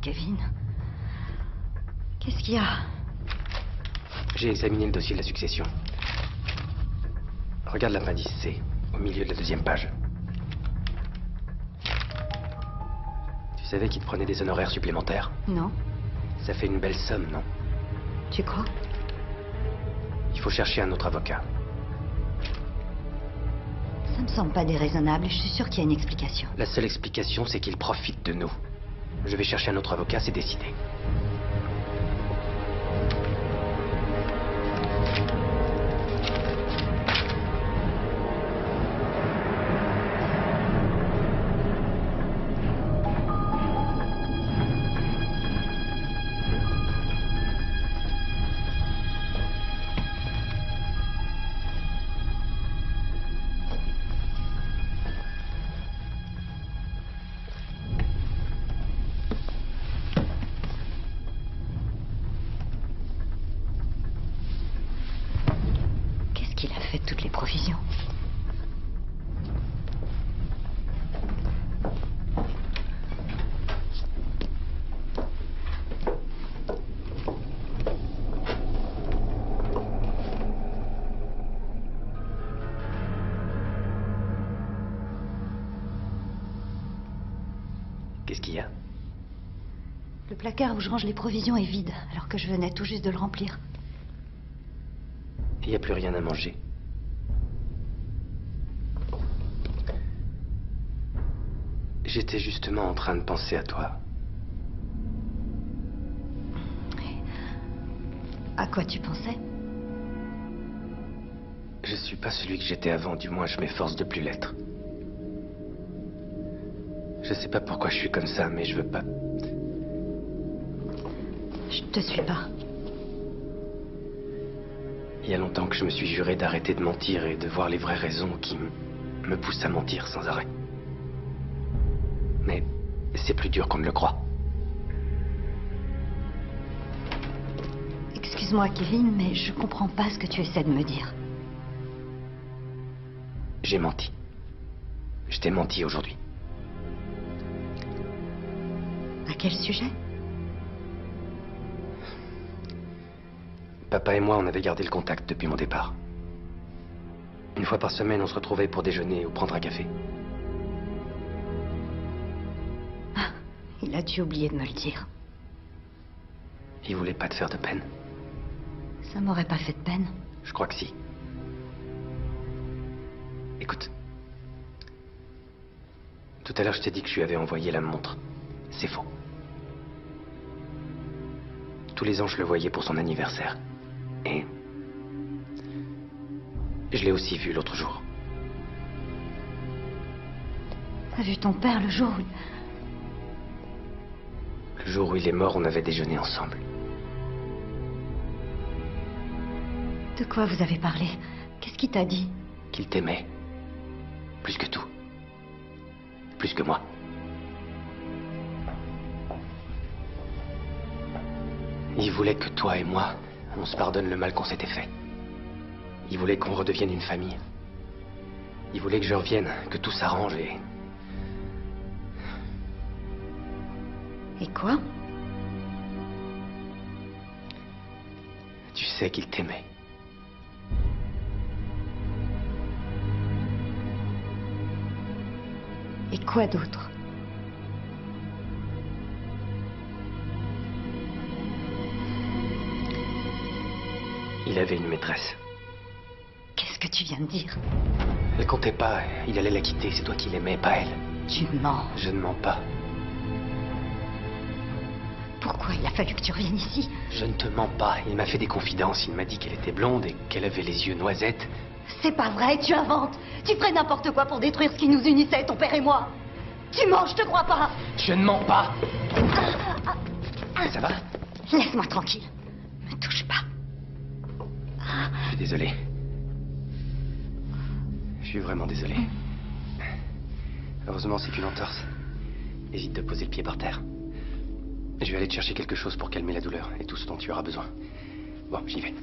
S1: Kevin. Qu'est-ce qu'il y a?
S6: J'ai examiné le dossier de la succession. Regarde l'appendice C, au milieu de la deuxième page. Tu savais qu'il te prenait des honoraires supplémentaires?
S1: Non.
S6: Ça fait une belle somme, non?
S1: Tu crois?
S6: Il faut chercher un autre avocat.
S1: Ça me semble pas déraisonnable, je suis sûre qu'il y a une explication.
S6: La seule explication, c'est qu'il profite de nous. Je vais chercher un autre avocat, c'est décidé.
S1: Il a fait toutes les provisions.
S6: Qu'est-ce qu'il y a?
S1: Le placard où je range les provisions est vide, alors que je venais tout juste de le remplir.
S6: Il n'y a plus rien à manger. J'étais justement en train de penser à toi.
S1: À quoi tu pensais?
S6: Je suis pas celui que j'étais avant, du moins je m'efforce de plus l'être. Je sais pas pourquoi je suis comme ça, mais je veux pas.
S1: Je te suis pas.
S6: Il y a longtemps que je me suis juré d'arrêter de mentir et de voir les vraies raisons qui me poussent à mentir sans arrêt. Mais c'est plus dur qu'on ne le croit.
S1: Excuse-moi, Kevin, mais je comprends pas ce que tu essaies de me dire.
S6: J'ai menti. Je t'ai menti aujourd'hui.
S1: À quel sujet?
S6: Papa et moi, on avait gardé le contact depuis mon départ. Une fois par semaine, on se retrouvait pour déjeuner ou prendre un café.
S1: Ah, il a dû oublier de me le dire.
S6: Il voulait pas te faire de peine.
S1: Ça m'aurait pas fait de peine.
S6: Je crois que si. Écoute. Tout à l'heure, je t'ai dit que je lui avais envoyé la montre. C'est faux. Tous les ans, je le voyais pour son anniversaire. Et je l'ai aussi vu l'autre jour.
S1: T'as vu ton père le jour où...
S6: Le jour où il est mort, on avait déjeuné ensemble.
S1: De quoi vous avez parlé? Qu'est-ce qu'il t'a dit?
S6: Qu'il t'aimait. Plus que tout. Plus que moi. Il voulait que toi et moi, on se pardonne le mal qu'on s'était fait. Il voulait qu'on redevienne une famille. Il voulait que je revienne, que tout s'arrange et...
S1: Et quoi?
S6: Tu sais qu'il t'aimait.
S1: Et quoi d'autre?
S6: Il avait une maîtresse.
S1: Qu'est-ce que tu viens de dire?
S6: Elle comptait pas, il allait la quitter, c'est toi qui l'aimais, pas elle.
S1: Tu mens.
S6: Je ne mens pas.
S1: Pourquoi il a fallu que tu reviennes ici?
S6: Je ne te mens pas, il m'a fait des confidences, il m'a dit qu'elle était blonde et qu'elle avait les yeux noisettes.
S1: C'est pas vrai, tu inventes. Tu ferais n'importe quoi pour détruire ce qui nous unissait, ton père et moi. Tu mens, je te crois pas.
S6: Je ne mens pas. Ça va?
S1: Laisse-moi tranquille. Me touche pas.
S6: Je suis désolé. Je suis vraiment désolé. Heureusement, c'est qu'une entorse. Évite de poser le pied par terre. Je vais aller te chercher quelque chose pour calmer la douleur et tout ce dont tu auras besoin. Bon, j'y vais.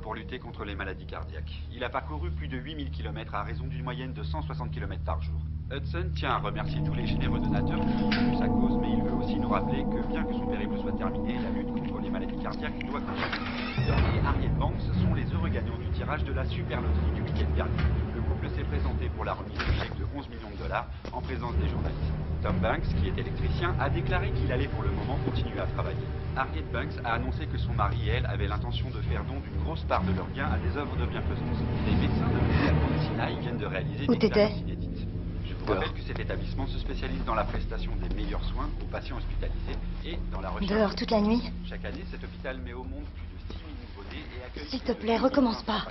S5: Pour lutter contre les maladies cardiaques. Il a parcouru plus de 8000 km à raison d'une moyenne de 160 km par jour. Hudson tient à remercier tous les généreux donateurs qui ont soutenu sa cause, mais il veut aussi nous rappeler que bien que son périple soit terminé, la lutte contre les maladies cardiaques doit continuer. Don et Harriet Banks sont les heureux gagnants du tirage de la super loterie du week-end dernier. Le couple s'est présenté pour la remise du chèque de 11 millions de dollars en présence des journalistes. Tom Banks, qui est électricien, a déclaré qu'il allait pour le moment continuer à travailler. Harriet Banks a annoncé que son mari et elle avaient l'intention de faire don d'une grosse part de leurs gains à des œuvres de bienfaisance. Les médecins de l'hôpital Mount Sinai viennent de réaliser
S1: Où
S5: une
S1: t'étais?
S5: expérience inédite. Je vous rappelle que cet établissement se spécialise dans la prestation des meilleurs soins aux patients hospitalisés et dans la recherche...
S1: Dehors toute la nuit?
S5: Chaque année, cet hôpital met au monde plus de 6 000 nouveau-nés et accueille...
S1: S'il te plaît, recommence pas.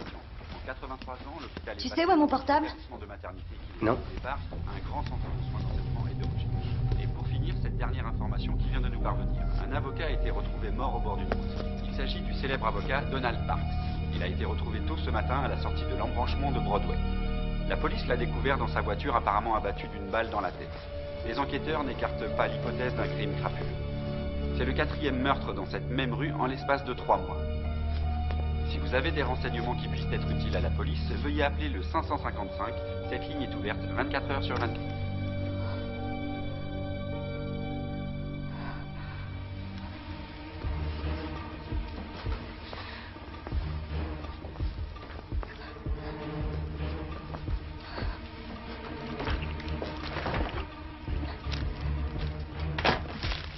S5: En 83 ans, l'hôpital
S1: Tu sais où est mon portable?
S5: de maternité qui
S6: Non.
S5: au départ un grand centre de soins d'enseignement et de recherche. Et pour finir, cette dernière information qui vient de nous parvenir. Un avocat a été retrouvé mort au bord d'une route. Il s'agit du célèbre avocat Donald Parks. Il a été retrouvé tôt ce matin à la sortie de l'embranchement de Broadway. La police l'a découvert dans sa voiture apparemment abattu d'une balle dans la tête. Les enquêteurs n'écartent pas l'hypothèse d'un crime crapuleux. C'est le 4e meurtre dans cette même rue en l'espace de 3 mois. Si vous avez des renseignements qui puissent être utiles à la police, veuillez appeler le 555. Cette ligne est ouverte 24 heures sur 24.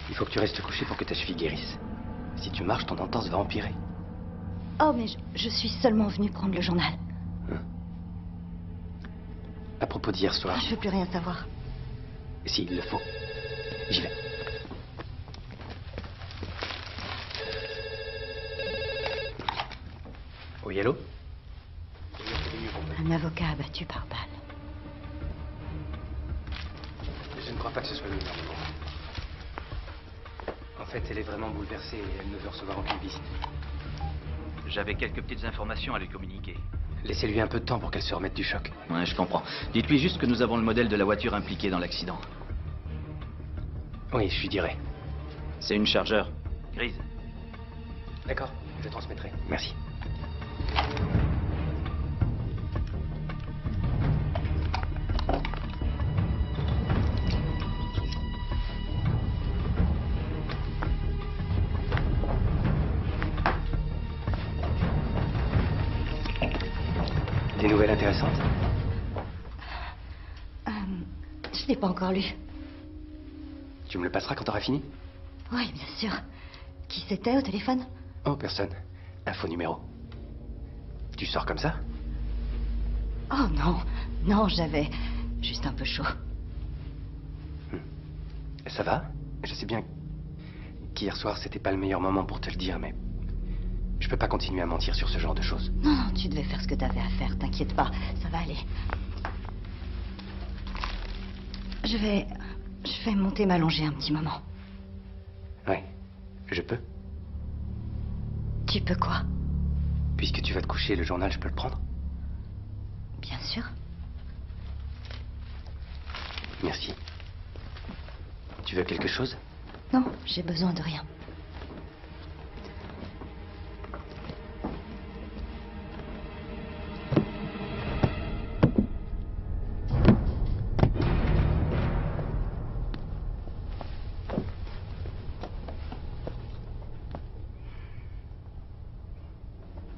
S6: Il faut que tu restes couché pour que ta cheville guérisse. Si tu marches, ton entorse va empirer.
S1: Oh, mais je suis seulement venue prendre le journal.
S6: À propos d'hier soir,
S1: Je veux plus rien savoir.
S6: s'il le faut, j'y vais. Oui, allô?
S1: Un avocat abattu par balle.
S6: Je ne crois pas que ce soit le meilleur moment. En fait, elle est vraiment bouleversée et elle ne veut recevoir aucune visite.
S4: J'avais quelques petites informations à lui communiquer.
S6: Laissez-lui un peu de temps pour qu'elle se remette du choc.
S4: Ouais, je comprends. Dites-lui juste que nous avons le modèle de la voiture impliquée dans l'accident.
S6: Oui, je lui dirai.
S4: C'est une Charger grise.
S6: D'accord, je transmettrai. Merci. Des nouvelles intéressantes?
S1: Je l'ai pas encore lu.
S6: Tu me le passeras quand t'auras fini?
S1: Oui, bien sûr. Qui c'était au téléphone?
S6: Oh, personne. Un faux numéro. Tu sors comme ça?
S1: Oh non, non, j'avais juste un peu chaud.
S6: Ça va? Je sais bien qu'hier soir, c'était pas le meilleur moment pour te le dire, mais je peux pas continuer à mentir sur ce genre de choses.
S1: Non, non, tu devais faire ce que t'avais à faire, t'inquiète pas, ça va aller. Je vais monter m'allonger un petit moment.
S6: Ouais, je peux.
S1: Tu peux quoi?
S6: Puisque tu vas te coucher, le journal, je peux le prendre?
S1: Bien sûr.
S6: Merci. Tu veux quelque chose?
S1: Non, j'ai besoin de rien.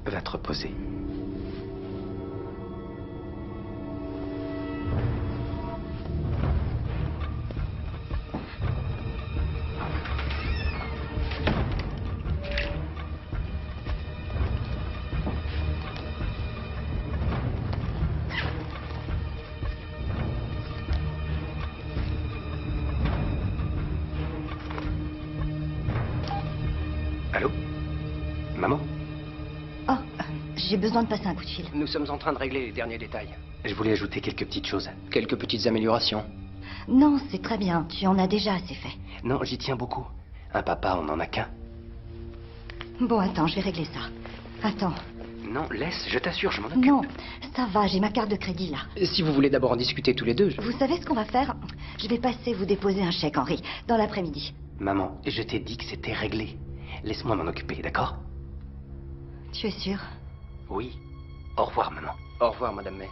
S6: Va te reposer. Allô? Maman?
S1: Oh, j'ai besoin de passer un coup de fil.
S6: Nous sommes en train de régler les derniers détails. Je voulais ajouter quelques petites choses. Quelques petites améliorations.
S1: Non, c'est très bien, tu en as déjà assez fait.
S6: Non, j'y tiens beaucoup. Un papa, on n'en a qu'un.
S1: Bon, attends, je vais régler ça. Attends.
S6: Non, laisse, je t'assure, je m'en occupe.
S1: Non, ça va, j'ai ma carte de crédit là.
S6: Si vous voulez d'abord en discuter tous les deux,
S1: Vous savez ce qu'on va faire? Je vais passer vous déposer un chèque, Henri, dans l'après-midi.
S6: Maman, je t'ai dit que c'était réglé. Laisse-moi m'en occuper, d'accord?
S1: Tu es sûr?
S6: Oui. Au revoir, maman. Au revoir, Madame May.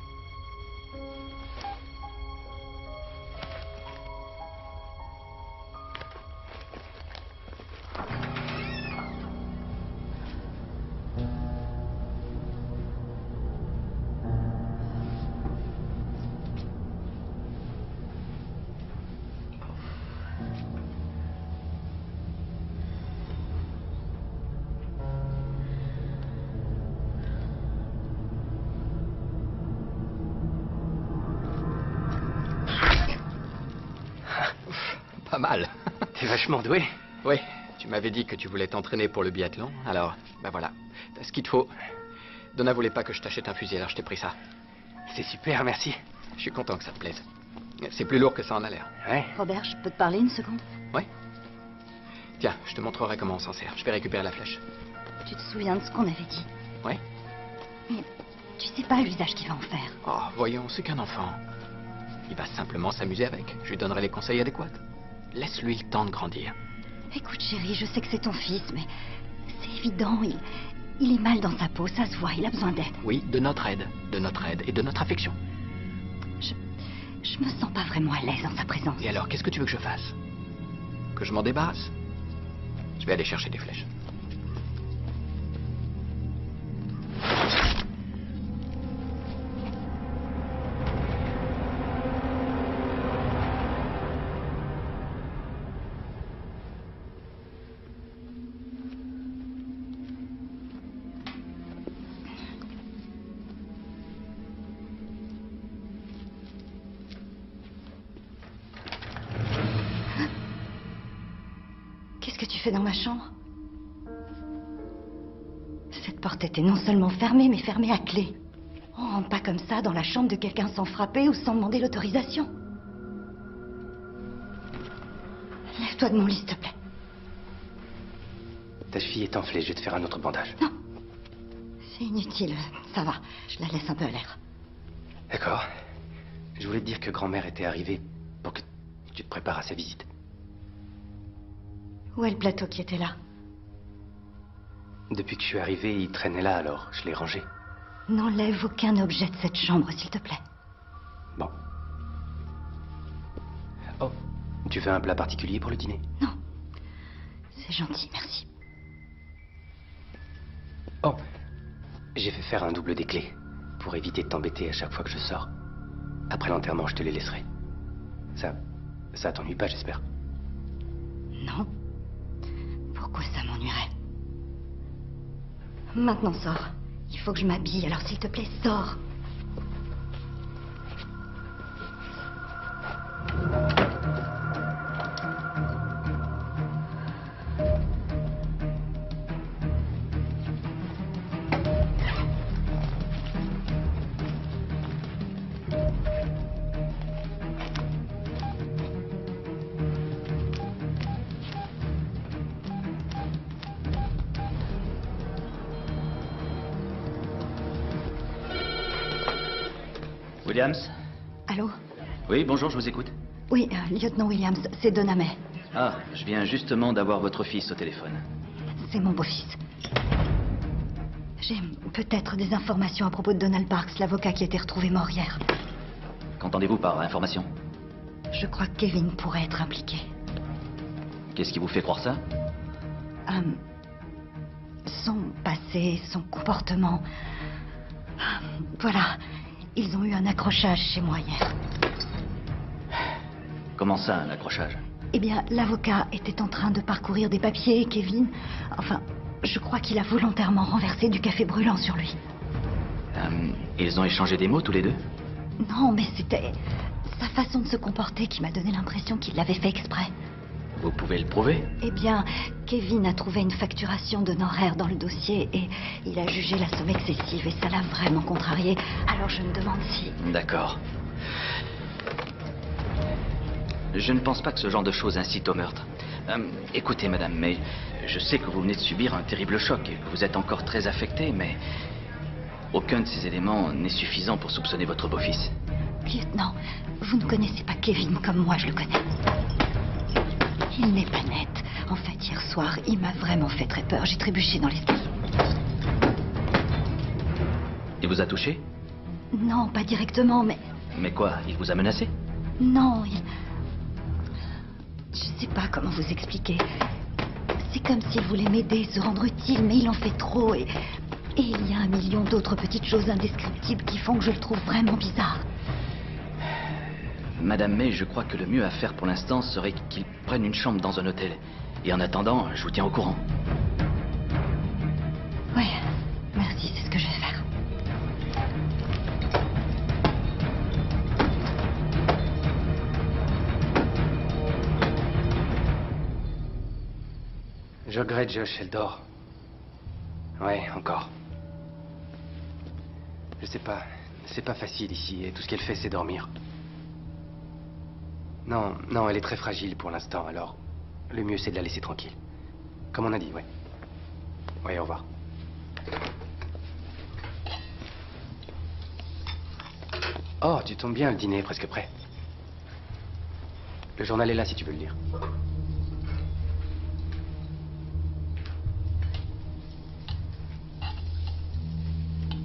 S4: mal.
S6: T'es vachement doué.
S4: Oui, tu m'avais dit que tu voulais t'entraîner pour le biathlon, alors, ben voilà, t'as ce qu'il te faut. Donna voulait pas que je t'achète un fusil, alors je t'ai pris ça.
S6: C'est super, merci.
S4: Je suis content que ça te plaise. C'est plus lourd que ça en a l'air.
S6: Ouais.
S1: Robert, je peux te parler une seconde?
S4: Ouais. Tiens, je te montrerai comment on s'en sert. Je vais récupérer la flèche.
S1: Tu te souviens de ce qu'on avait dit?
S4: Ouais.
S1: Mais tu sais pas l'usage qu'il va en faire.
S4: Oh, voyons, c'est qu'un enfant. Il va simplement s'amuser avec. Je lui donnerai les conseils adéquats. Laisse-lui le temps de grandir.
S1: Écoute, chérie, je sais que c'est ton fils, mais c'est évident, il est mal dans sa peau, ça se voit, il a besoin d'aide.
S4: Oui, de notre aide et de notre affection.
S1: Je me sens pas vraiment à l'aise en sa présence.
S4: Et alors, qu'est-ce que tu veux que je fasse? Que je m'en débarrasse? Je vais aller chercher des flèches.
S1: Qu'est-ce que tu fais dans ma chambre? Cette porte était non seulement fermée, mais fermée à clé. On rentre pas comme ça dans la chambre de quelqu'un sans frapper ou sans demander l'autorisation. Lève-toi de mon lit, s'il te plaît.
S6: Ta cheville est enflée, je vais te faire un autre bandage.
S1: Non. C'est inutile, ça va. Je la laisse un peu à l'air.
S6: D'accord. Je voulais te dire que grand-mère était arrivée pour que tu te prépares à sa visite.
S1: Où est le plateau qui était là?
S6: Depuis que je suis arrivé, il traînait là, alors je l'ai rangé.
S1: N'enlève aucun objet de cette chambre, s'il te plaît.
S6: Bon. Oh, tu veux un plat particulier pour le dîner?
S1: Non. C'est gentil, merci.
S6: Oh, j'ai fait faire un double des clés pour éviter de t'embêter à chaque fois que je sors. Après l'enterrement, je te les laisserai. Ça t'ennuie pas, j'espère?
S1: Non. Pourquoi ça m'ennuierait? Maintenant, sors. Il faut que je m'habille, alors s'il te plaît, sors.
S9: Williams?
S1: Allô?
S9: Oui, bonjour, je vous écoute.
S1: Oui, lieutenant Williams, c'est Donna May.
S9: Ah, je viens justement d'avoir votre fils au téléphone.
S1: C'est mon beau-fils. J'ai peut-être des informations à propos de Donald Parks, l'avocat qui a été retrouvé mort hier.
S9: Qu'entendez-vous par information?
S1: Je crois que Kevin pourrait être impliqué.
S9: Qu'est-ce qui vous fait croire ça?
S1: Son passé, son comportement. Voilà. Ils ont eu un accrochage chez moi hier.
S9: Comment ça, un accrochage?
S1: Eh bien, l'avocat était en train de parcourir des papiers et Kevin... Enfin, je crois qu'il a volontairement renversé du café brûlant sur lui.
S9: Ils ont échangé des mots tous les deux?
S1: Non, mais c'était sa façon de se comporter qui m'a donné l'impression qu'il l'avait fait exprès.
S9: Vous pouvez le prouver?
S1: Eh bien, Kevin a trouvé une facturation d'honoraires dans le dossier et il a jugé la somme excessive et ça l'a vraiment contrarié. Alors je me demande si...
S9: D'accord. Je ne pense pas que ce genre de choses incite au meurtre. Écoutez, madame, mais je sais que vous venez de subir un terrible choc et que vous êtes encore très affectée, mais aucun de ces éléments n'est suffisant pour soupçonner votre beau-fils.
S1: Lieutenant, vous ne connaissez pas Kevin comme moi je le connais. Il n'est pas net. En fait, hier soir, il m'a vraiment fait très peur. J'ai trébuché dans l'escalier.
S9: Il vous a touché?
S1: Non, pas directement, mais...
S9: Mais quoi? Il vous a menacé?
S1: Non, il... Je sais pas comment vous expliquer. C'est comme s'il voulait m'aider, se rendre utile, mais il en fait trop et il y a un million d'autres petites choses indescriptibles qui font que je le trouve vraiment bizarre.
S9: Madame May, je crois que le mieux à faire pour l'instant serait qu'il prenne une chambre dans un hôtel. Et en attendant, je vous tiens au courant.
S1: Oui, merci, c'est ce que je vais faire.
S6: Je regrette, Josh, elle dort. Ouais, encore. Je sais pas. C'est pas facile ici, et tout ce qu'elle fait, c'est dormir. Non, non, elle est très fragile pour l'instant, alors le mieux, c'est de la laisser tranquille. Comme on a dit, ouais. Ouais, au revoir. Oh, tu tombes bien, le dîner est presque prêt. Le journal est là si tu veux le lire.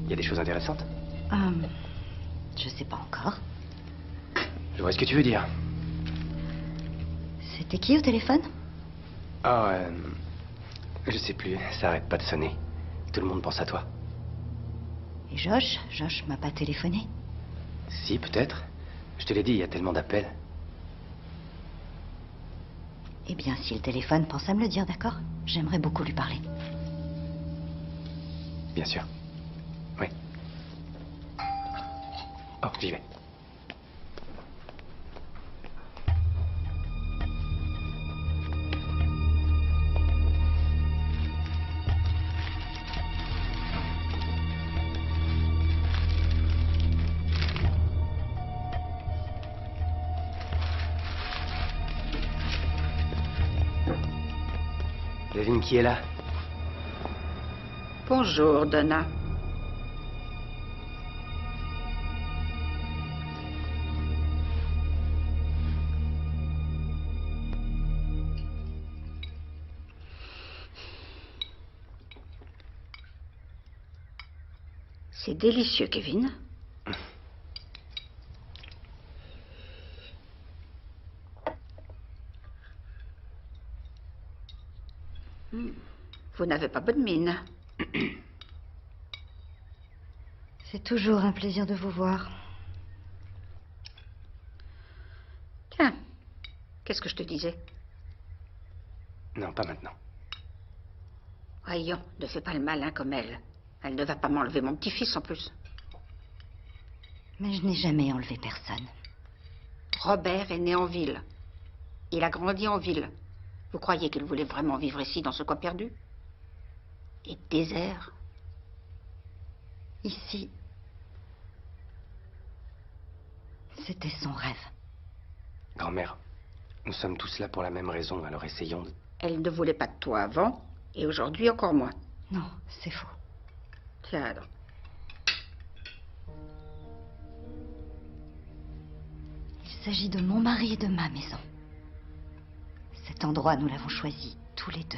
S6: Il y a des choses intéressantes?
S1: Je sais pas encore.
S6: Je vois ce que tu veux dire.
S1: C'était qui au téléphone?
S6: Oh, je sais plus, ça arrête pas de sonner. Tout le monde pense à toi.
S1: Et Josh? Josh m'a pas téléphoné.
S6: Si, peut-être. Je te l'ai dit, il y a tellement d'appels.
S1: Eh bien, s'il téléphone, pense à me le dire, d'accord? J'aimerais beaucoup lui parler.
S6: Bien sûr. Oui. Oh, j'y vais. Devine qui est là?
S8: Bonjour, Donna. C'est délicieux, Kevin. Vous n'avez pas bonne mine.
S1: C'est toujours un plaisir de vous voir.
S8: Tiens, qu'est-ce que je te disais?
S6: Non, pas maintenant.
S8: Voyons, ne fais pas le malin comme elle. Elle ne va pas m'enlever mon petit-fils en plus.
S1: Mais je n'ai jamais enlevé personne.
S8: Robert est né en ville. Il a grandi en ville. Vous croyez qu'il voulait vraiment vivre ici, dans ce coin perdu? Et désert?
S1: Ici, c'était son rêve.
S6: Grand-mère, nous sommes tous là pour la même raison, alors essayons de...
S8: Elle ne voulait pas de toi avant, et aujourd'hui encore moins.
S1: Non, c'est faux.
S8: Tiens alors.
S1: Il s'agit de mon mari et de ma maison. Cet endroit, nous l'avons choisi, tous les deux.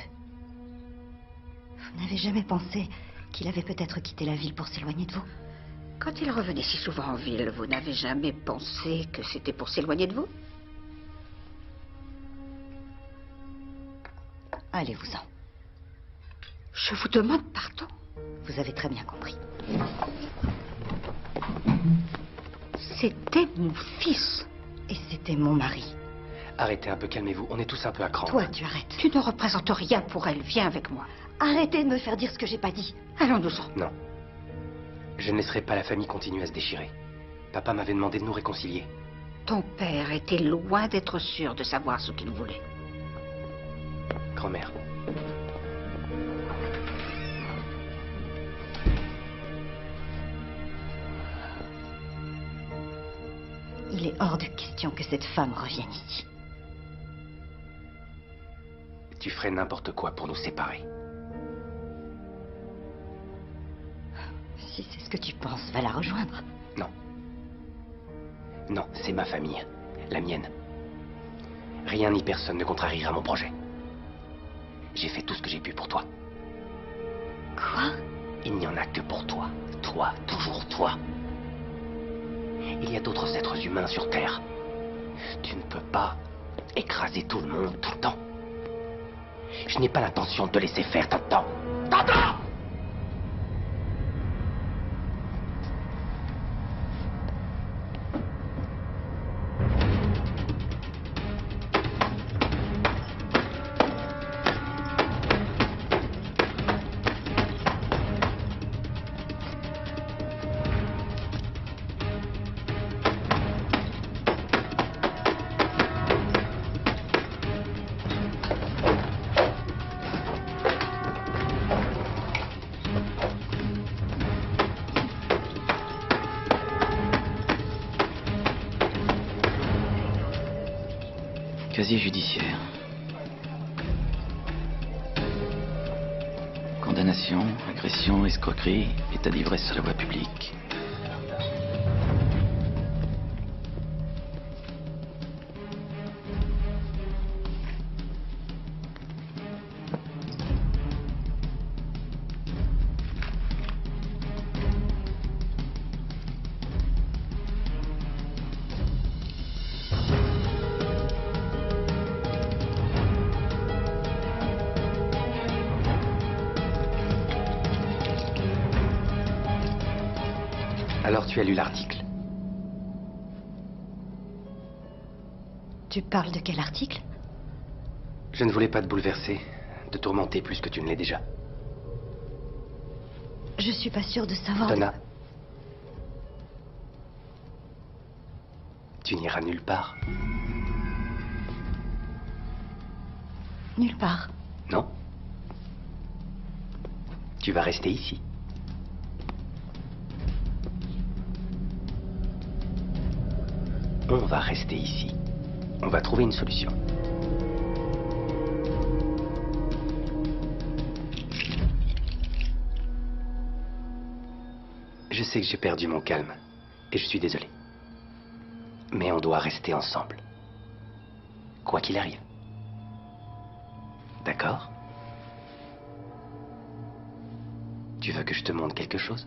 S1: Vous n'avez jamais pensé qu'il avait peut-être quitté la ville pour s'éloigner de vous?
S8: Quand il revenait si souvent en ville, vous n'avez jamais pensé que c'était pour s'éloigner de vous?
S1: Allez-vous-en.
S8: Je vous demande pardon.
S1: Vous avez très bien compris.
S8: C'était mon fils.
S1: Et c'était mon mari.
S6: Arrêtez un peu, calmez-vous, on est tous un peu à cran.
S1: Toi, tu arrêtes.
S8: Tu ne représentes rien pour elle, viens avec moi.
S1: Arrêtez de me faire dire ce que j'ai pas dit.
S8: Allons-nous-en.
S6: Non. Je ne laisserai pas la famille continuer à se déchirer. Papa m'avait demandé de nous réconcilier.
S8: Ton père était loin d'être sûr de savoir ce qu'il voulait.
S6: Grand-mère.
S1: Il est hors de question que cette femme revienne ici.
S6: Tu ferais n'importe quoi pour nous séparer.
S1: Si c'est ce que tu penses, va la rejoindre.
S6: Non. Non, c'est ma famille. La mienne. Rien ni personne ne contrariera mon projet. J'ai fait tout ce que j'ai pu pour toi.
S1: Quoi?
S6: Il n'y en a que pour toi. Toi, toujours toi. Il y a d'autres êtres humains sur Terre. Tu ne peux pas écraser tout le monde tout le temps. Je n'ai pas l'intention de te laisser faire, t'entends? T'entends?
S9: casier judiciaire. Condamnation, agression, escroquerie, état d'ivresse sur la voie publique.
S6: Alors tu as lu l'article?
S1: Tu parles de quel article?
S6: Je ne voulais pas te bouleverser, te tourmenter plus que tu ne l'es déjà.
S1: Je suis pas sûre de savoir...
S6: Donna. Tu n'iras nulle part.
S1: Nulle part.
S6: Non. Tu vas rester ici. On va rester ici. On va trouver une solution. Je sais que j'ai perdu mon calme. Et je suis désolé. Mais on doit rester ensemble. Quoi qu'il arrive. D'accord? Tu veux que je te montre quelque chose?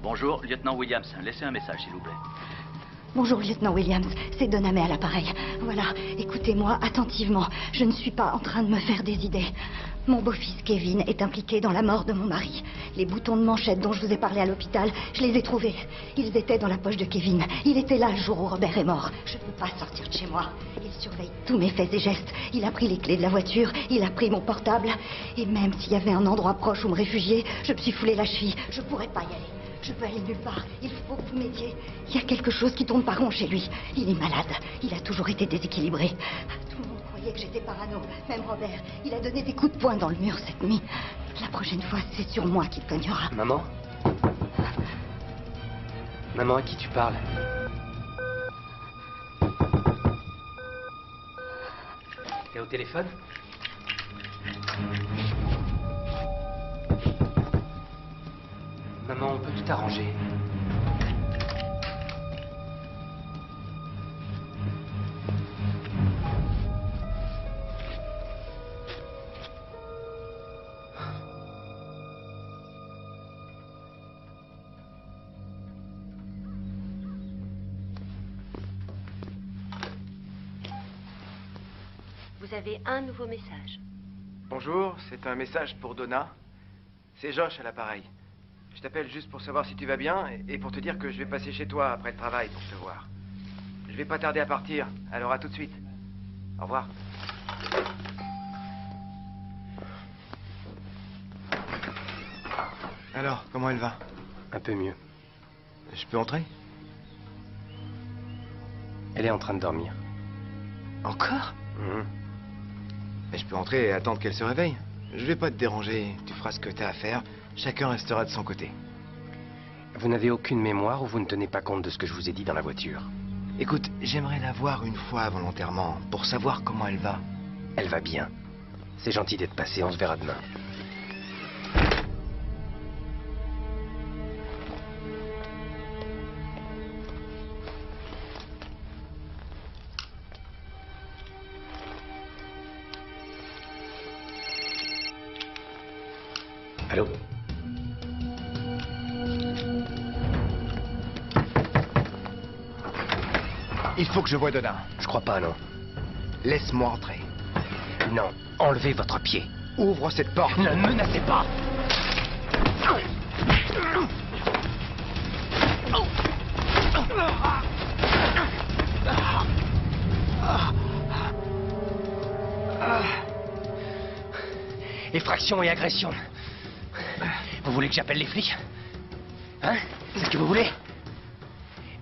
S9: Bonjour, lieutenant Williams. Laissez un message, s'il vous plaît.
S1: Bonjour, lieutenant Williams. C'est Donna May à l'appareil. Voilà, écoutez-moi attentivement. Je ne suis pas en train de me faire des idées. Mon beau-fils Kevin est impliqué dans la mort de mon mari. Les boutons de manchette dont je vous ai parlé à l'hôpital, je les ai trouvés. Ils étaient dans la poche de Kevin. Il était là le jour où Robert est mort. Je ne peux pas sortir de chez moi. Il surveille tous mes faits et gestes. Il a pris les clés de la voiture, il a pris mon portable. Et même s'il y avait un endroit proche où me réfugier, je me suis foulé la cheville. Je pourrais pas y aller. Je peux aller nulle part. Il faut que vous m'aidiez. Il y a quelque chose qui tourne pas rond chez lui. Il est malade. Il a toujours été déséquilibré. Tout le monde croyait que j'étais parano. Même Robert. Il a donné des coups de poing dans le mur cette nuit. La prochaine fois, c'est sur moi qu'il cognera.
S6: Maman? Maman, à qui tu parles? T'es au téléphone? Maman, on peut tout arranger.
S3: Vous avez un nouveau message.
S2: Bonjour, c'est un message pour Donna. C'est Josh à l'appareil. Je t'appelle juste pour savoir si tu vas bien et pour te dire que je vais passer chez toi après le travail pour te voir. Je vais pas tarder à partir, alors à tout de suite. Au revoir. Alors, comment elle va?
S6: Un peu mieux.
S2: Je peux entrer?
S6: Elle est en train de dormir.
S2: Encore? Mais je peux entrer et attendre qu'elle se réveille. Je vais pas te déranger, tu feras ce que t'as à faire. Chacun restera de son côté.
S6: Vous n'avez aucune mémoire ou vous ne tenez pas compte de ce que je vous ai dit dans la voiture?
S2: Écoute, j'aimerais la voir une fois volontairement, pour savoir comment elle va.
S6: Elle va bien. C'est gentil d'être passé, on se verra demain. Allô?
S2: Il faut que je voie Donna.
S6: Je crois pas, non.
S2: Laisse-moi entrer.
S6: Non, enlevez votre pied.
S2: Ouvre cette porte.
S6: Ne me menacez pas.
S2: Effraction et agression. Vous voulez que j'appelle les flics? Hein? C'est ce que vous voulez?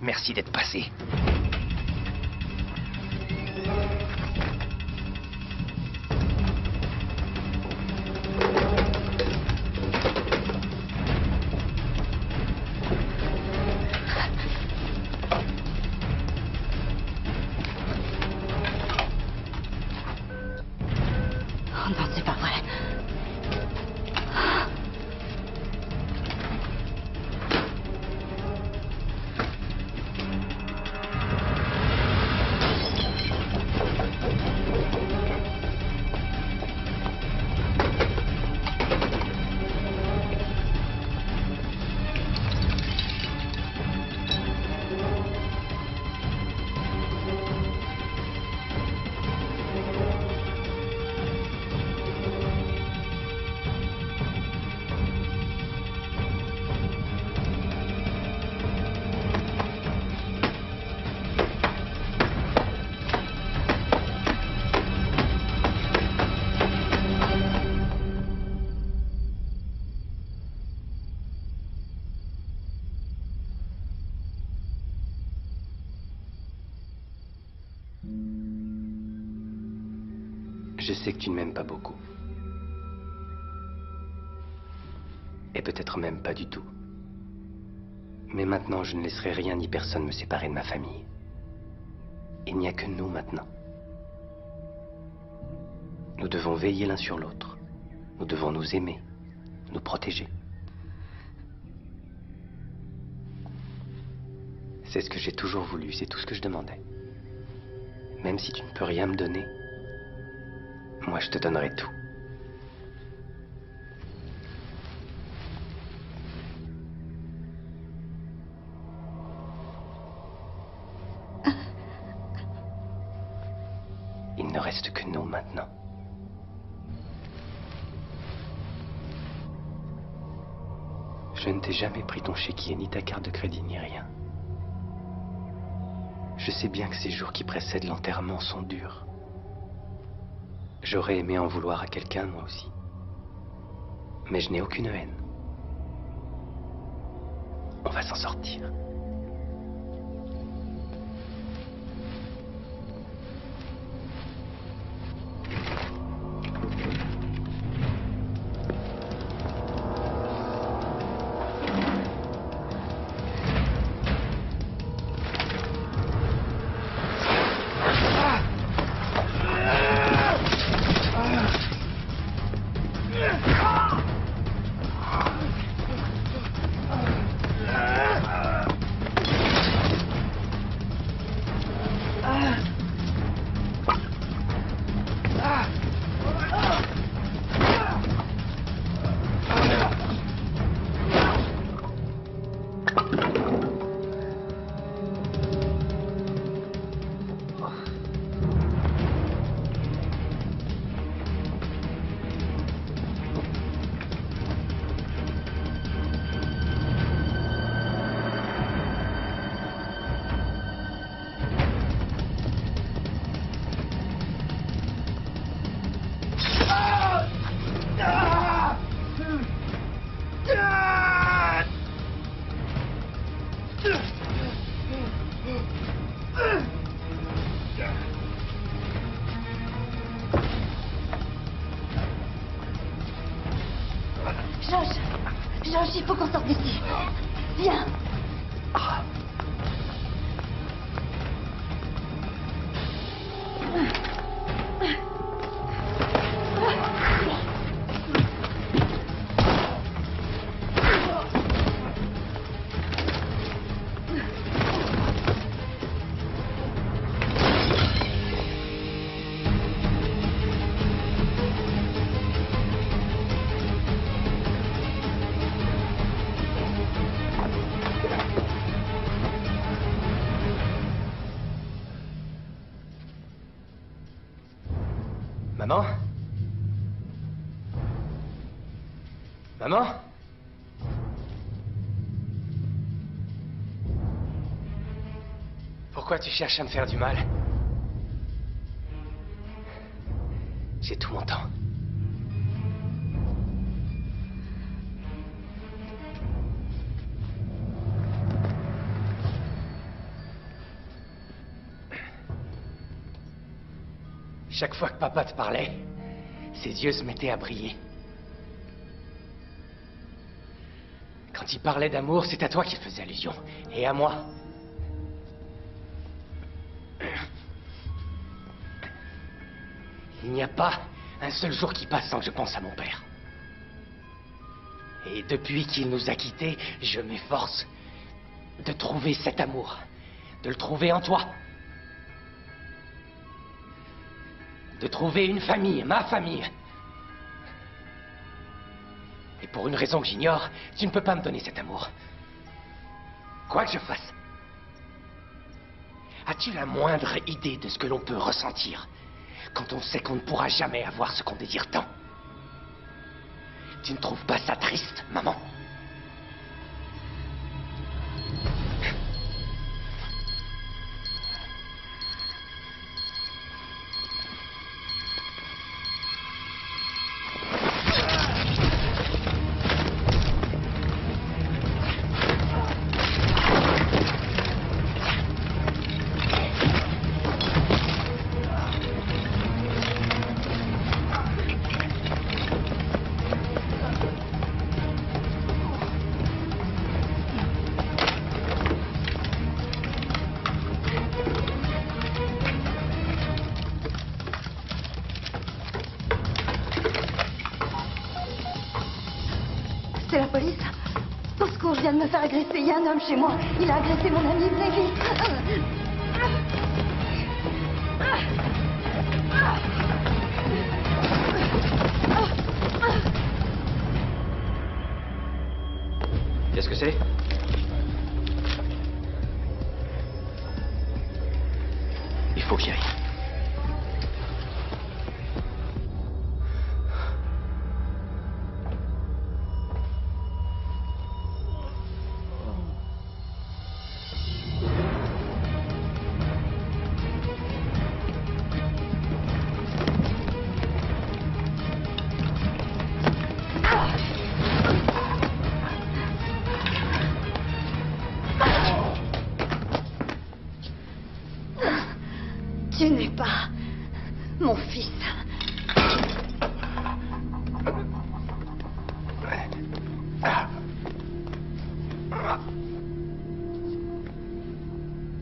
S2: Merci d'être passé.
S1: Oh non, c'est pas vrai.
S6: Je sais que tu ne m'aimes pas beaucoup. Et peut-être même pas du tout. Mais maintenant, je ne laisserai rien ni personne me séparer de ma famille. Il n'y a que nous maintenant. Nous devons veiller l'un sur l'autre. Nous devons nous aimer, nous protéger. C'est ce que j'ai toujours voulu, c'est tout ce que je demandais. Même si tu ne peux rien me donner, moi je te donnerai tout. Il ne reste que nous maintenant. Je ne t'ai jamais pris ton chéquier, ni ta carte de crédit, ni rien. Je sais bien que ces jours qui précèdent l'enterrement sont durs. J'aurais aimé en vouloir à quelqu'un, moi aussi. Mais je n'ai aucune haine. On va s'en sortir.
S1: Josh, il faut qu'on sorte d'ici. Viens.
S6: Maman? Maman? Pourquoi tu cherches à me faire du mal? J'ai tout mon temps. Chaque fois que papa te parlait, ses yeux se mettaient à briller. Quand il parlait d'amour, c'est à toi qu'il faisait allusion, et à moi. Il n'y a pas un seul jour qui passe sans que je pense à mon père. Et depuis qu'il nous a quittés, je m'efforce de trouver cet amour, de le trouver en toi. De trouver une famille, ma famille. Et pour une raison que j'ignore, tu ne peux pas me donner cet amour. Quoi que je fasse. As-tu la moindre idée de ce que l'on peut ressentir quand on sait qu'on ne pourra jamais avoir ce qu'on désire tant? Tu ne trouves pas ça triste, maman?
S1: C'est la police. Au secours, je viens de me faire agresser. Il y a un homme chez moi. Il a agressé mon ami. Venez vite.
S9: Qu'est-ce que c'est? Il faut que j'y aille.
S1: Tu n'es pas mon fils.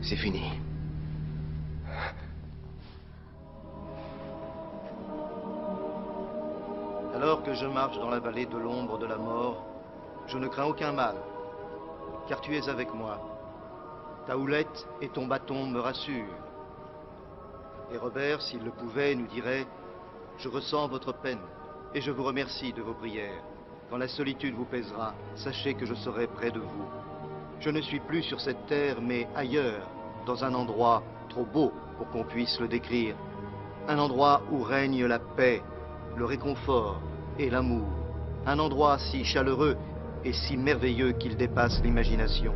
S2: C'est fini.
S7: Alors que je marche dans la vallée de l'ombre de la mort, je ne crains aucun mal, car tu es avec moi. Ta houlette et ton bâton me rassurent. Et Robert, s'il le pouvait, nous dirait « Je ressens votre peine et je vous remercie de vos prières. Quand la solitude vous pèsera, sachez que je serai près de vous. Je ne suis plus sur cette terre, mais ailleurs, dans un endroit trop beau pour qu'on puisse le décrire. Un endroit où règne la paix, le réconfort et l'amour. Un endroit si chaleureux et si merveilleux qu'il dépasse l'imagination.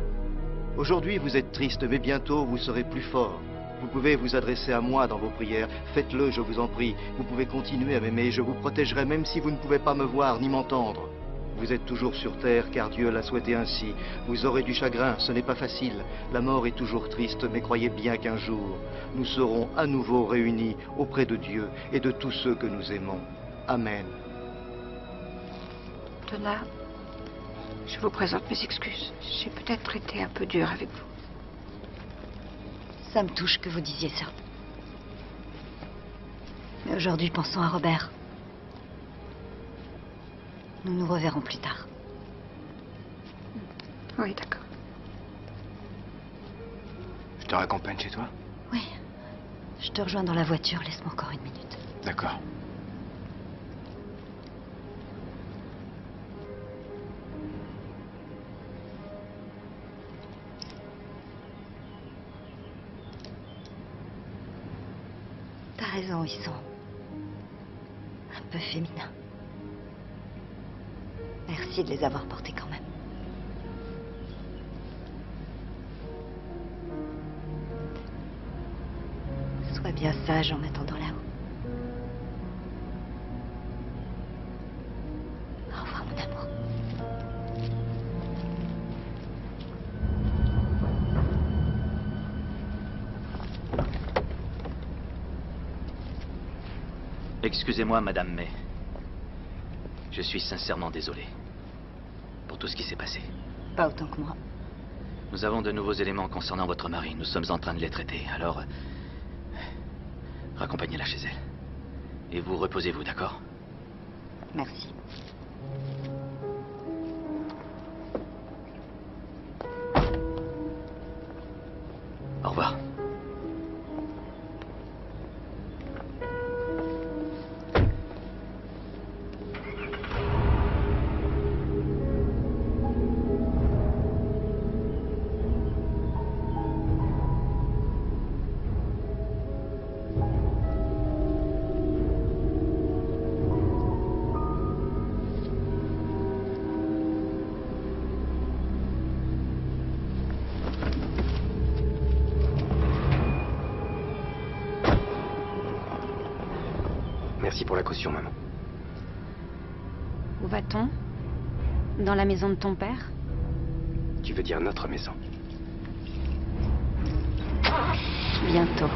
S7: Aujourd'hui, vous êtes triste, mais bientôt, vous serez plus fort. Vous pouvez vous adresser à moi dans vos prières. Faites-le, je vous en prie. Vous pouvez continuer à m'aimer. Je vous protégerai même si vous ne pouvez pas me voir ni m'entendre. Vous êtes toujours sur terre, car Dieu l'a souhaité ainsi. Vous aurez du chagrin, ce n'est pas facile. La mort est toujours triste, mais croyez bien qu'un jour, nous serons à nouveau réunis auprès de Dieu et de tous ceux que nous aimons. Amen.
S8: Donna, je vous présente mes excuses. J'ai peut-être été un peu dure avec vous.
S1: Ça me touche que vous disiez ça. Mais aujourd'hui, pensons à Robert. Nous nous reverrons plus tard.
S8: Oui, d'accord.
S2: Je te raccompagne chez toi?
S1: Oui. Je te rejoins dans la voiture. Laisse-moi encore une minute.
S2: D'accord.
S1: T'as raison, ils sont un peu féminins. Merci de les avoir portés quand même. bien sage en m'attendant là-haut. Au revoir, mon amour.
S9: Excusez-moi, Madame May. Je suis sincèrement désolé pour tout ce qui s'est passé.
S1: Pas autant que moi.
S9: Nous avons de nouveaux éléments concernant votre mari. Nous sommes en train de les traiter. Alors, raccompagnez-la chez elle. Et vous reposez-vous, d'accord?
S1: Merci.
S9: Au revoir.
S2: Merci pour la caution, maman.
S3: Où va-t-on? Dans la maison de ton père?
S2: Tu veux dire notre maison?
S1: Bientôt.